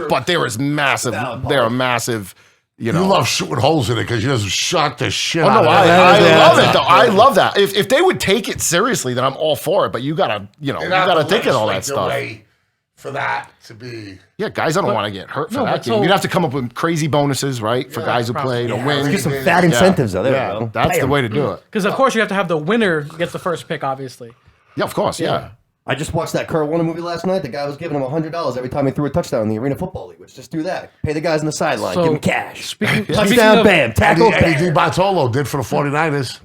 but there is massive. There are massive. You love shooting holes in it because you just shot the shit Oh out no, of it. I love it though. I love that. If they would take it seriously, then I'm all for it. But you gotta, you gotta think of all that stuff. For that to be, Yeah, guys, I don't want to get hurt for No, that but game. so- You'd have to come up with crazy bonuses, right, for guys who play to win. Get some fat incentives though. There we go. That's the way to do it. Because of course you have to have the winner gets the first pick, obviously. Yeah, of course. Yeah. I just watched that Kurt Warner movie last night. The guy was giving him $100 every time he threw a touchdown in the Arena Football League. Let's just do that. Pay the guys on the sideline. So, give them cash. speaking Touchdown, of- bam. Tackle, Eddie bam. Bartolo did for the 49ers.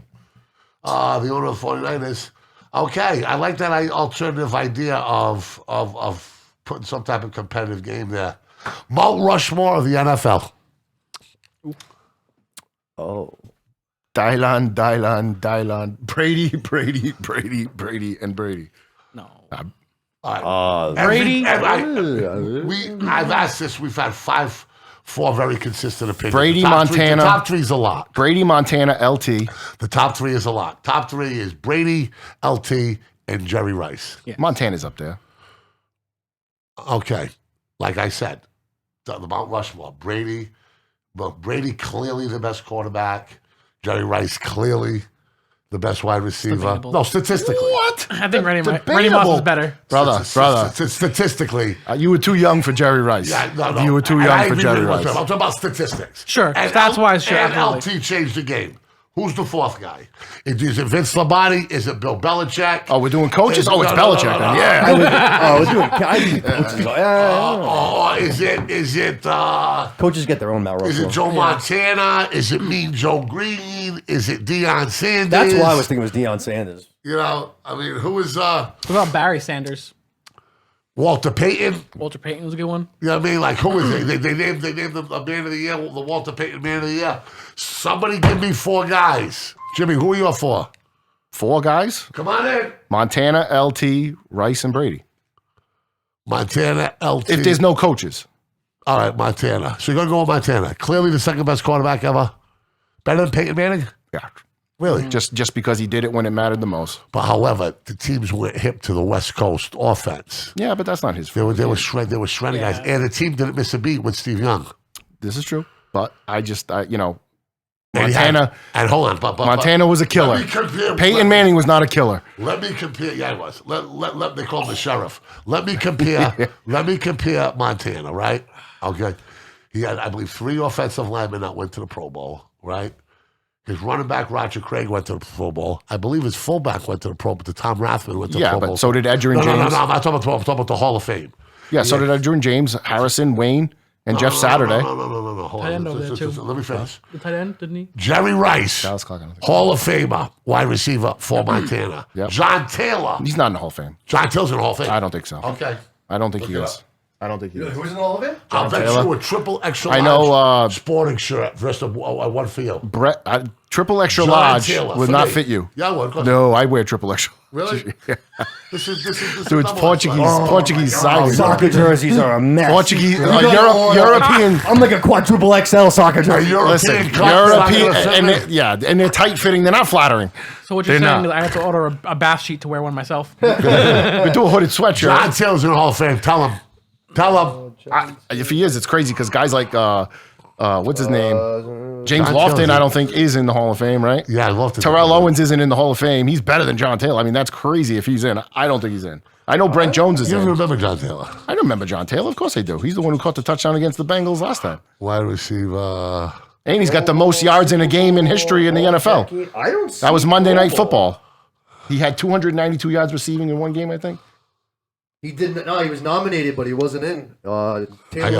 The owner of the 49ers. Okay, I like that alternative idea of putting some type of competitive game there. Mount Rushmore of the NFL. Oh. Dylan. Brady, and Brady. No. All right. Brady? I've asked this. We've had four very consistent opinions. Brady, The top Montana. The top three is a lot. Brady, Montana, LT. The top three is a lot. Top three is Brady, LT, and Jerry Rice. Yeah. Montana's up there. Okay, like I said, the Mount Rushmore. Brady clearly the best quarterback. Jerry Rice clearly the best wide receiver. Debatable. No, statistically. What? I think Randy Debatable. Moss is better. Brother. Statistically. You were too young for Jerry Rice. Yeah, no. You were too And I young for agree Jerry with you. Rice. I'm talking about statistics. Sure, And stats-wise, sure, And absolutely. LT changed the game. Who's the fourth guy? Is it Vince Lombardi? Is it Bill Belichick? Oh, we're doing coaches? Is it- Oh, it's no, no, Belichick no, no, then. no. Yeah. We're doing coaches. Or is it Coaches get their own Mount is it Rushmore. Joe Montana? Is it Mean Joe Green? Is it Deion Sanders? That's why I was thinking it was Deion Sanders. I mean, who is What about Barry Sanders? Walter Payton? Walter Payton was a good one. You know what I mean? Like, who is it? They named him a man of the year, the Walter Payton man of the year. Somebody give me four guys. Jimmy, who are you up for? 4 guys? Come on in. Montana, LT, Rice, and Brady. Montana, LT. If there's no coaches. All right, Montana. So you're going to go with Montana. Clearly the second best quarterback ever. Better than Peyton Manning? Yeah. Really? Just because he did it when it mattered the most. But however, the teams went hip to the West Coast offense. Yeah, but that's not his They fault. were shredding guys. And the team didn't miss a beat with Steve Young. This is true. But And Montana. And hold on. But Montana was a killer. Let me compare, Peyton Manning was not a killer. Let me compare. Yeah, he was. They call him the sheriff. Let me compare. Let me compare Montana. Right? Okay. He had, I believe, 3 offensive linemen that went to the Pro Bowl. Right? His running back Roger Craig went to the Pro Bowl. I believe his fullback went to the Pro Bowl. Tom Rathman went to the Yeah, Pro but Bowl. so did Edgerrin No, James. I'm not talking about the Hall of Fame. Yeah, so did Edgerrin James, Harrison, Wayne, and Jeff Saturday. No. Hold Tight end on. over there, too. Let me finish. The tight end, didn't he? Jerry Rice, Dallas Clark, I don't think. Hall of Famer, wide receiver for Montana. Yep. John Taylor. He's not in the Hall of Fame. John Taylor's in the Hall of Fame. I don't think so. Okay. I don't think he it is. I don't think he is. Who's in all of it? I'll bet Taylor. you a triple extra I large know, sporting shirt versus a one field. Triple extra John large Taylor, would for not me. fit you. Yeah, I would. No, I wear triple extra. Really? This is Dude, it's Portuguese. Portuguese side. Soccer jerseys are a mess. Portuguese, European. I'm like a quadruple XL soccer jersey. Listen, European, and they're tight fitting. They're not flattering. So what you're saying is I have to order a bath sheet to wear one myself? We do a hooded sweatshirt. John Taylor's in the Hall of Fame. Tell him. If he is, it's crazy because guys like what's his name, James Lofton, I don't think is in the Hall of Fame, right? Yeah, Lofton. Terrell Owens isn't in the Hall of Fame. He's better than John Taylor. I mean, that's crazy if he's in. I don't think he's in. I know Brent Jones is You in. remember John Taylor? I remember John Taylor. Of course I do. He's the one who caught the touchdown against the Bengals last time. Wide receiver. And he's got the most yards in a game in history in the NFL. I don't. That was Monday Night Football. He had 292 yards receiving in one game, I think. He didn't. No, he was nominated, but he wasn't in. Taylor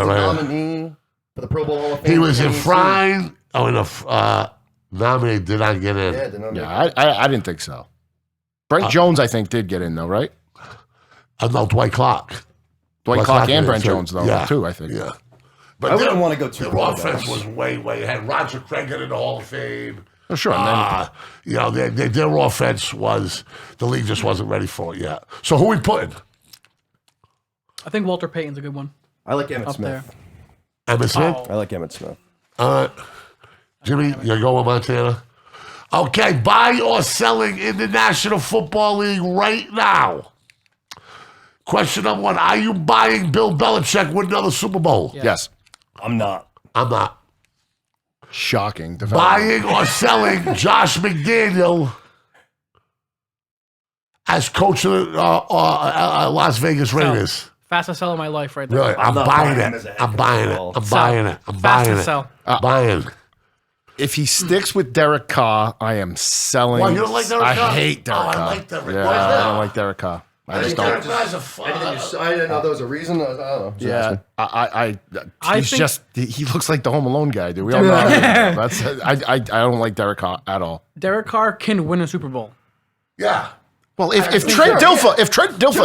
was a nominee for the Pro Bowl Hall of Fame. He was in Frying. Oh, in the nominated did not get in. Yeah, did not make Yeah, I didn't think so. Brent Jones, I think, did get in, though, right? No, Dwight Clark. Dwight Clark and Brent did, Jones, though, too, I think. Yeah. I wouldn't want to go too Their far. offense was way ahead. Roger Craig got in the Hall of Fame. Oh, sure. And then, Their offense was, the league just wasn't ready for it yet. So who we putting? I think Walter Payton's a good one. I like Emmitt Up Smith. Emmitt Smith? Oh. I like Emmitt Smith. Jimmy, you go with Montana? Okay, buy or selling in the National Football League right now. Question number one, are you buying Bill Belichick win another Super Bowl? yes. I'm not. I'm not. Shocking. Buying or selling Josh McDaniel as coach of the Las Vegas Raiders. Fastest sell of my life right there. Really, I'm not buying buying him it. as a head I'm coach buying at it. all. I'm Sell. buying it. I'm buying Fastest it. sell. I'm buying. If he sticks with Derek Carr, I am selling. Why, you don't like Derek Carr? I hate Derek Oh, I Carr. like Derek. Yeah, Why is that? I don't like Derek Carr. I just don't. I didn't know there was a reason. I don't know. Yeah, he's think- just he looks like the Home Alone guy, dude. We all know that. That's I don't like Derek Carr at all. Derek Carr can win a Super Bowl. Yeah. Well, if Trent Dilfer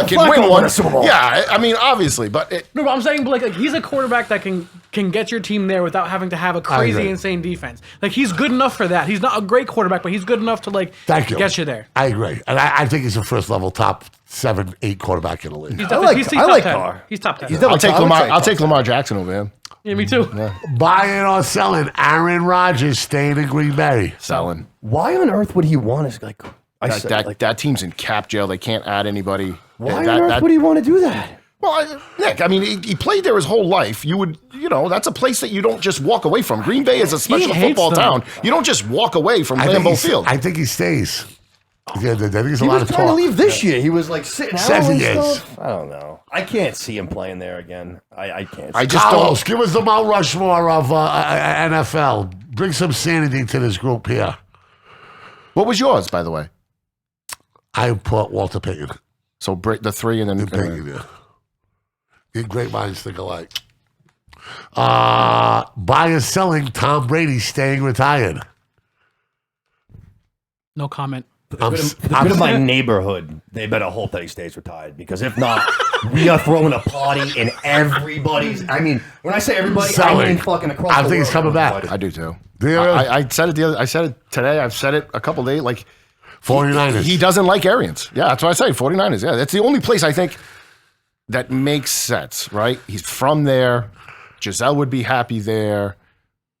can Flacco win won one, a Super Bowl. yeah, I mean obviously, but No, but I'm saying, but like he's a quarterback that can get your team there without having to have a crazy, agree. insane defense. Like he's good enough for that. He's not a great quarterback, but he's good enough to Thank you. get you there. I agree. And I think he's a first level top 7, 8 quarterback in the league. He's I like- he's I top like 10. Carr. He's top 10. He's double- I'll take I would Lamar. say I'll top take Lamar Jackson over him. Yeah, me too. Buying or selling Aaron Rodgers staying in Green Bay. Selling. Why on earth would he want us? Like, That team's in cap jail. They can't add anybody. why on earth would he want to do that? Well, Nick, I mean, he played there his whole life. That's a place that you don't just walk away from. Green Bay is a special hates football them. town. You don't just walk away from I think Lambeau Field. I think he stays. Yeah, I think there's a He lot was of trying to talk. leave this year. He was like sitting out Says and he is. stuff. I don't know. I can't see him playing there again. I can't. I just Carlos, don't. give us the Mount Rushmore of NFL. Bring some sanity to this group here. What was yours, by the way? I put Walter Payton. So break the three and then. Payton, yeah. In great minds think alike. Buying, selling, Tom Brady staying retired. No comment. For the good of my neighborhood, they better hope that he stays retired, because if not, we are throwing a party in everybody's. I mean, when I say everybody, I mean fucking across the I world. think he's coming back. I do too. Do you really? I said it I said it today. I've said it a couple days. Like 49ers. he doesn't like Arians. Yeah, that's what I say. 49ers. Yeah, that's the only place I think that makes sense. Right? He's from there. Giselle would be happy there.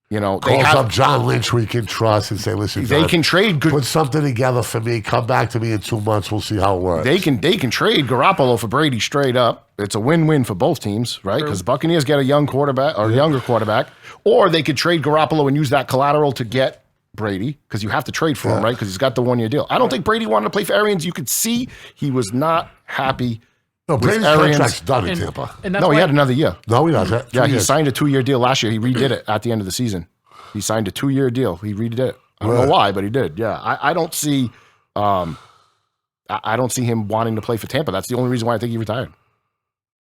They Calls up John Lynch we can trust and say, listen, They John, can trade good. put something together for me. Come back to me in 2 months. We'll see how it works. They can trade Garoppolo for Brady straight up. It's a win-win for both teams, right? Because Buccaneers get a young quarterback or younger quarterback, or they could trade Garoppolo and use that collateral to get Brady, because you have to trade for him, right? Because he's got the 1-year deal. I don't think Brady wanted to play for Arians. You could see he was not happy. No, Brady's Arians. contract's done in Tampa. And that's No, he why- had another year. No, he doesn't. Yeah, he signed a 2-year deal last year. He redid it at the end of the season. He signed a 2-year deal. He redid it. I don't know why, but he did. Yeah, I don't see. I don't see him wanting to play for Tampa. That's the only reason why I think he retired.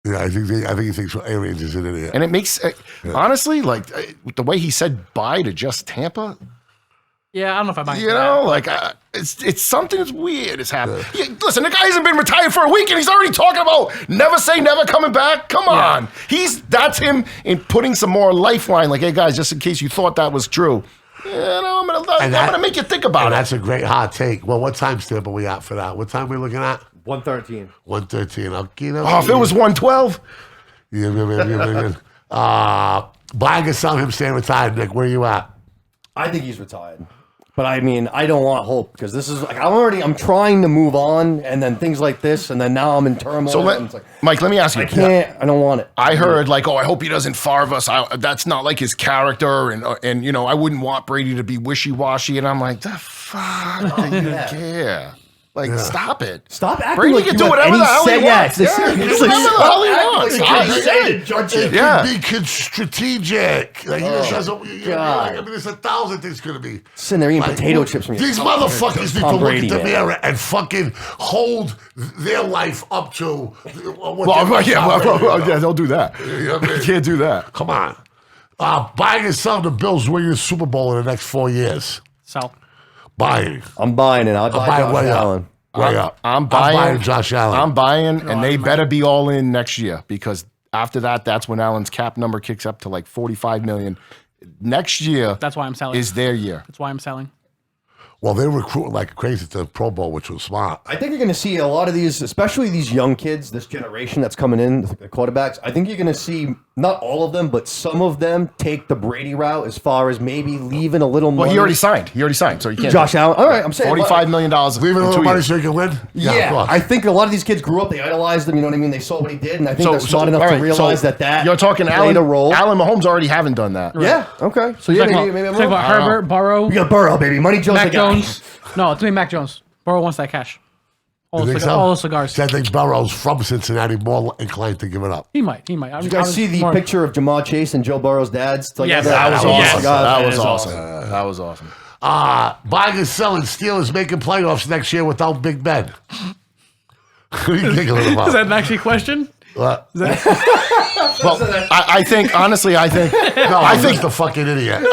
Yeah, I think he thinks Arians is in it. And it makes honestly, like the way he said bye to just Tampa. Yeah, I don't know if I mind. It's something that's weird is happening. Yeah, listen, the guy hasn't been retired for a week and he's already talking about never say never coming back. Come on. That's him in putting some more lifeline. Like, hey guys, just in case you thought that was true. I'm going I'm gonna make you think about it. That's a great hot take. Well, what time stamp are we at for that? What time are we looking at? 113. 113. Oh, if it was 112. Buying or selling him, staying retired, Nick. Where are you at? I think he's retired. But I mean, I don't want hope because this is like I'm trying to move on, and then things like this, and then now I'm in turmoil. So, and it's like, Mike, let me ask you. I don't want it. I heard like, I hope he doesn't farve us. That's not like his character, and you know, I wouldn't want Brady to be wishy-washy. And I'm like, the fuck do you care? Like, stop it. Stop acting Brady like can you do have whatever any the hell he say. wants. It's Yeah, like, whatever the hell he wants. It Yeah. could be strategic. Like, he just doesn't, I mean, there's 1,000 things going to be. Sitting there eating potato chips from your These Tom motherfuckers need to look Brady, at the man. mirror and fucking hold their life up to what Yeah, don't do that. You know what I mean? You can't do that. Come on. Buying and selling the Bills winning the Super Bowl in the next 4 years. Sell. Buying. I'm buying it. I'll buy buying Josh way Allen. up. Way up. I'm buying Josh Allen. I'm buying, and they better be all in next year because after that, that's when Allen's cap number kicks up to like 45 million. Next year, That's why I'm selling. is their year. That's why I'm selling. Well, they recruited like crazy to the Pro Bowl, which was smart. I think you're going to see a lot of these, especially these young kids, this generation that's coming in, the quarterbacks. I think you're going to see not all of them, but some of them take the Brady route as far as maybe leaving a little money. Well, he already signed, so you can't. Josh Allen. All right, I'm saying $45 million. Leaving a in little 2 money years. so you can win? Yeah, of course. I think a lot of these kids grew up, they idolized him, you know what I mean? They saw what he did, and I think they're smart enough all to right, realize so that you're talking played a role. Allen Mahomes already haven't done that. Yeah, okay. So yeah, Talking maybe I'm about wrong. Herbert, Burrow, We got Burrow, baby. Money Joe's Mac the guy. Jones. No, it's me, Mac Jones. Burrow wants that cash. All You those think so? cigars. I think Burrow's from Cincinnati, more inclined to give it up. He might. Did you guys see the picture of Jamar Chase and Joe Burrow's dad's? Yes. That was Oh, awesome. yes. That was is awesome. That was awesome. Buying and selling, Steelers making playoffs next year without Big Ben. What are you giggling about? Is that an actually question? What? Well, I think honestly, No, I think the fucking idiot.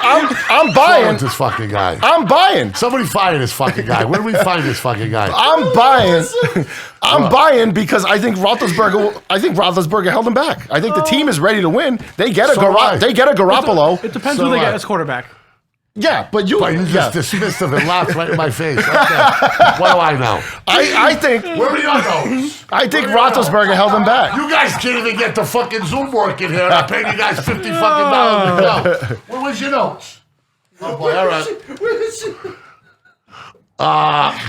I'm What's buying. with this fucking guy? I'm buying. Somebody fire this fucking guy. Where do we find this fucking guy? I'm buying. I'm buying because I think Roethlisberger held him back. I think the team is ready to win. They get a Garoppolo. It depends So who they what? get as quarterback. Yeah, but you Just dismissed him and laughed right in my face. Okay. What do I know? I think Where are your notes? I think Roethlisberger held him back. You guys can't even get the fucking Zoom work in here. I'm paying you guys $50 to go. Where was your notes? Oh boy, all right.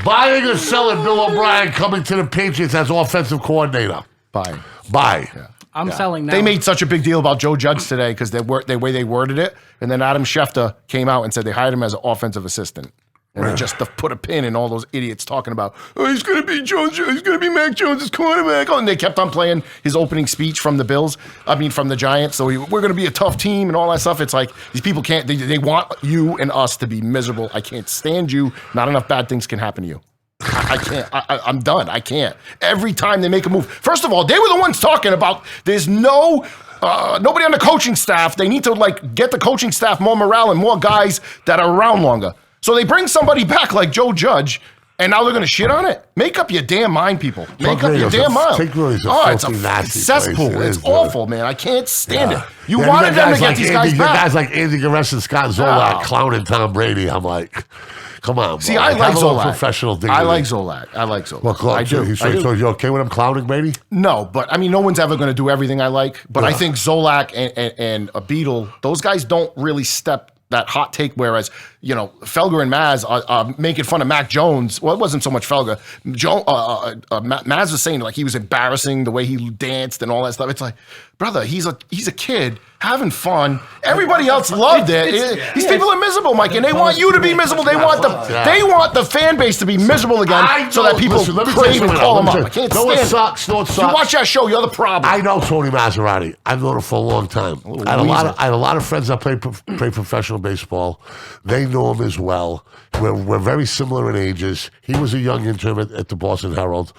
Buying or selling Bill O'Brien coming to the Patriots as offensive coordinator. Buying. Buy. I'm selling now. They made such a big deal about Joe Judge today because the way they worded it, and then Adam Schefter came out and said they hired him as an offensive assistant. And they just put a pin in all those idiots talking about, he's going to be Jones, he's going to be Mac Jones' quarterback. Oh, and they kept on playing his opening speech from the Giants. So we're going to be a tough team and all that stuff. It's like these people can't, they want you and us to be miserable. I can't stand you. Not enough bad things can happen to you. I can't. I'm done. I can't. Every time they make a move. First of all, they were the ones talking about there's nobody on the coaching staff. They need to get the coaching staff more morale and more guys that are around longer. So they bring somebody back like Joe Judge, and now they're going to shit on it. Make up your damn mind, people. Make up your damn mind. It's a It's cesspool. place. It's awful, man. I can't stand it. You Yeah, wanted them to get like these guys back. Guys like Andy Garess and Scott Zolak clowning Tom Brady. I'm like, come on, See, bro. I like Have a little Zolak. professional dignity. I like Zolak. Well, I do. So you okay with him clowning Brady? No, but I mean, no one's ever going to do everything I like. But I think Zolak and a Beetle, those guys don't really step that hot take. Whereas, Felger and Maz are making fun of Mac Jones. Well, it wasn't so much Felger. Maz was saying he was embarrassing the way he danced and all that stuff. It's like, brother, he's a kid having fun. Everybody else loved it. These people are miserable, Mike, and they want you to be miserable. They want the fan base to be miserable again, so that people crave and call them up. I can't stand it. Sucks. If you watch that show, you're the problem. I know Tony Maserati. I've known him for a long time. I had a lot of friends that play professional baseball. They know him as well. We're very similar in ages. He was a young intern at the Boston Herald.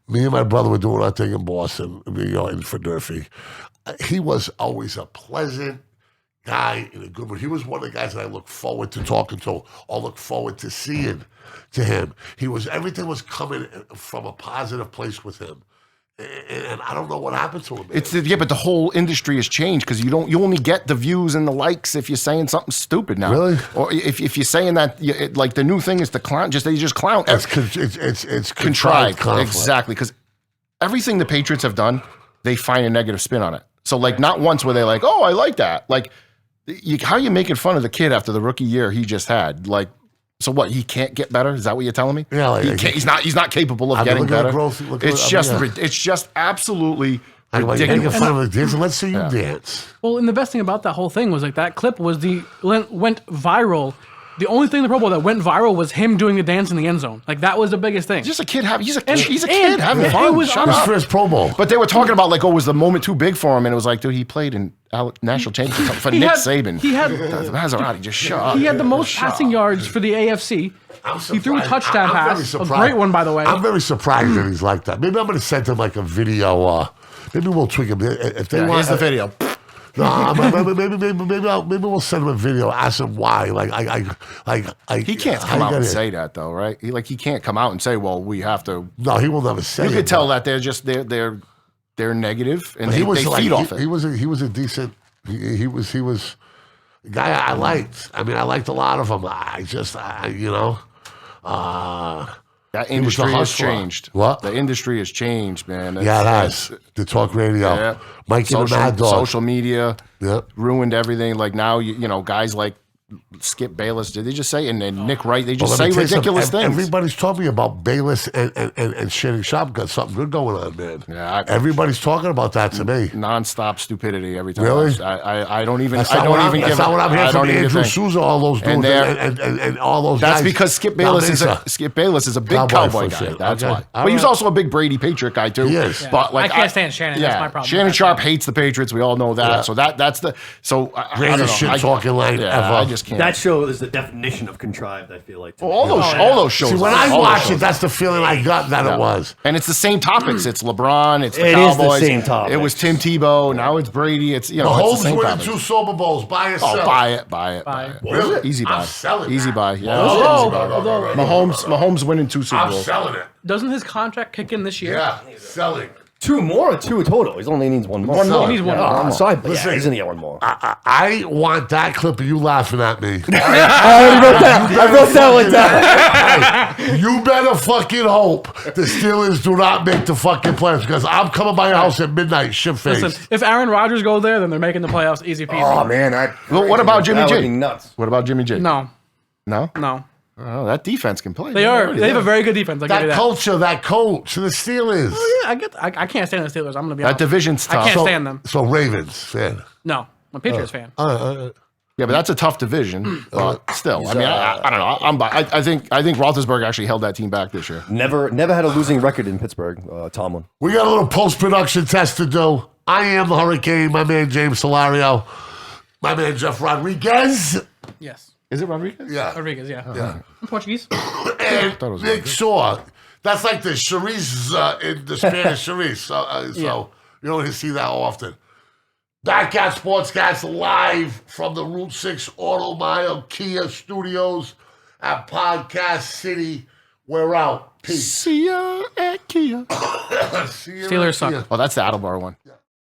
Me and my brother were doing our thing in Boston, in Philadelphia. He was always a pleasant guy in a good mood. He was one of the guys that I look forward to talking to or look forward to seeing to him. Everything was coming from a positive place with him. and I don't know what happened to him. Man. Yeah, but the whole industry has changed because you only get the views and the likes if you're saying something stupid now. Really? Or if you're saying that, like the new thing is to clown. They just clown. It's contrived conflict. Exactly, because everything the Patriots have done, they find a negative spin on it. So like, not once were they like, "Oh, I like that." Like, how are you making fun of the kid after the rookie year he just had? Like. So what? He can't get better? Is that what you're telling me? Yeah, he's not capable of getting better. It's just absolutely ridiculous. Fun of dance. Let's see you dance. Well, and the best thing about that whole thing was like that clip went viral. The only thing in the Pro Bowl that went viral was him doing the dance in the end zone. Like that was the biggest thing. Just a kid he's a kid having fun. It was his first Pro Bowl. But they were talking about like, was the moment too big for him? And it was like, dude, he played in national championship for Nick Saban. He had Maserati. Just shut up. He had the most passing yards for the AFC. He threw a touchdown pass, a great one, by the way. I'm very surprised that he's like that. Maybe I'm going to send him like a video. Maybe we'll tweak him if they want. Here's the video. No, maybe we'll send him a video. Ask him why. He can't come out and say that though, right? He can't come out and say, "Well, we have to." No, he will never say. You could tell that they're negative and they feed off it. He was a decent. He was a guy I liked. I mean, I liked a lot of them. That industry has changed. What? The industry has changed, man. It has. The talk radio. Yeah. Mike and the Mad Dog. Social media Yeah. ruined everything. Like now, guys like Skip Bayless, did they just say? And then Nick Wright, they just say ridiculous things. Everybody's talking about Bayless and Shannon Sharp got something good going on, man. Yeah, everybody's talking about that to me. Nonstop stupidity every time. Really? I don't even. That's I don't even that's give. not what I'm hearing I from don't even Andrew think. Sousa, all those dudes, and all those guys. That's because Skip Bayless is a big cowboy guy. shit. That's Okay. why. All But he was right. also a big Brady Patriot guy too. He is. Yeah. But like I can't stand Shannon. That's my problem. Shannon Sharp hates the Patriots. We all know that. Yeah. So that's the. So I don't know. Greatest shit talking line ever. I just can't. That show is the definition of contrived, I feel like. all those shows. See, when I watched it, that's the feeling I got that it was. And it's the same topics. It's LeBron. It's the It is the Cowboys. same topics. It was Tim Tebow. Now it's Brady. It's it's the Mahomes same winning topics. 2 Super Bowls by yourself. Oh, buy it. Really? Easy buy. I'm selling Easy that. buy. Yeah. Although Mahomes winning 2 Super I'm Bowls. selling it. doesn't his contract kick in this year? Yeah, selling. 2 more or 2 total? He only needs 1 more. One more. He needs one Yeah, more. so he's Listen. going to get 1 more. I want that clip of you laughing at me. I wrote that one down. Hey, you better fucking hope the Steelers do not make the fucking playoffs because I'm coming by your house at midnight, shit face. Listen, if Aaron Rodgers goes there, then they're making the playoffs easy peasy. Oh, man. Well, what about Jimmy That would G? be nuts. What about Jimmy G? No, No? no. Oh, that defense can play. They have a very good defense. I give you That that. culture, that coach, the Steelers. Oh, yeah, I can't stand the Steelers. I'm gonna be That honest. division's I tough. can't stand them. So Ravens fan. No, I'm a Patriots fan. Yeah, but that's a tough division. But still, I mean, I don't know. I think Roethlisberger actually held that team back this year. Never had a losing record in Pittsburgh, Tomlin. We got a little post-production test to do. I am the Hurricane, my man James Hilario, my man Jeff Rodriguez. Yes, Is it Rodriguez? Yeah. Rodriguez. Yeah, I'm Portuguese. And thought it was Nick Shaw. That's like the Charisse in the Spanish Charisse. So you don't see that often. BadCatz Sportscast live from the Route 6 Auto Mile Kia Studios at Podcast City. We're out. Peace. See ya at Kia. See you Steelers later. suck. Oh, that's the Attleboro one.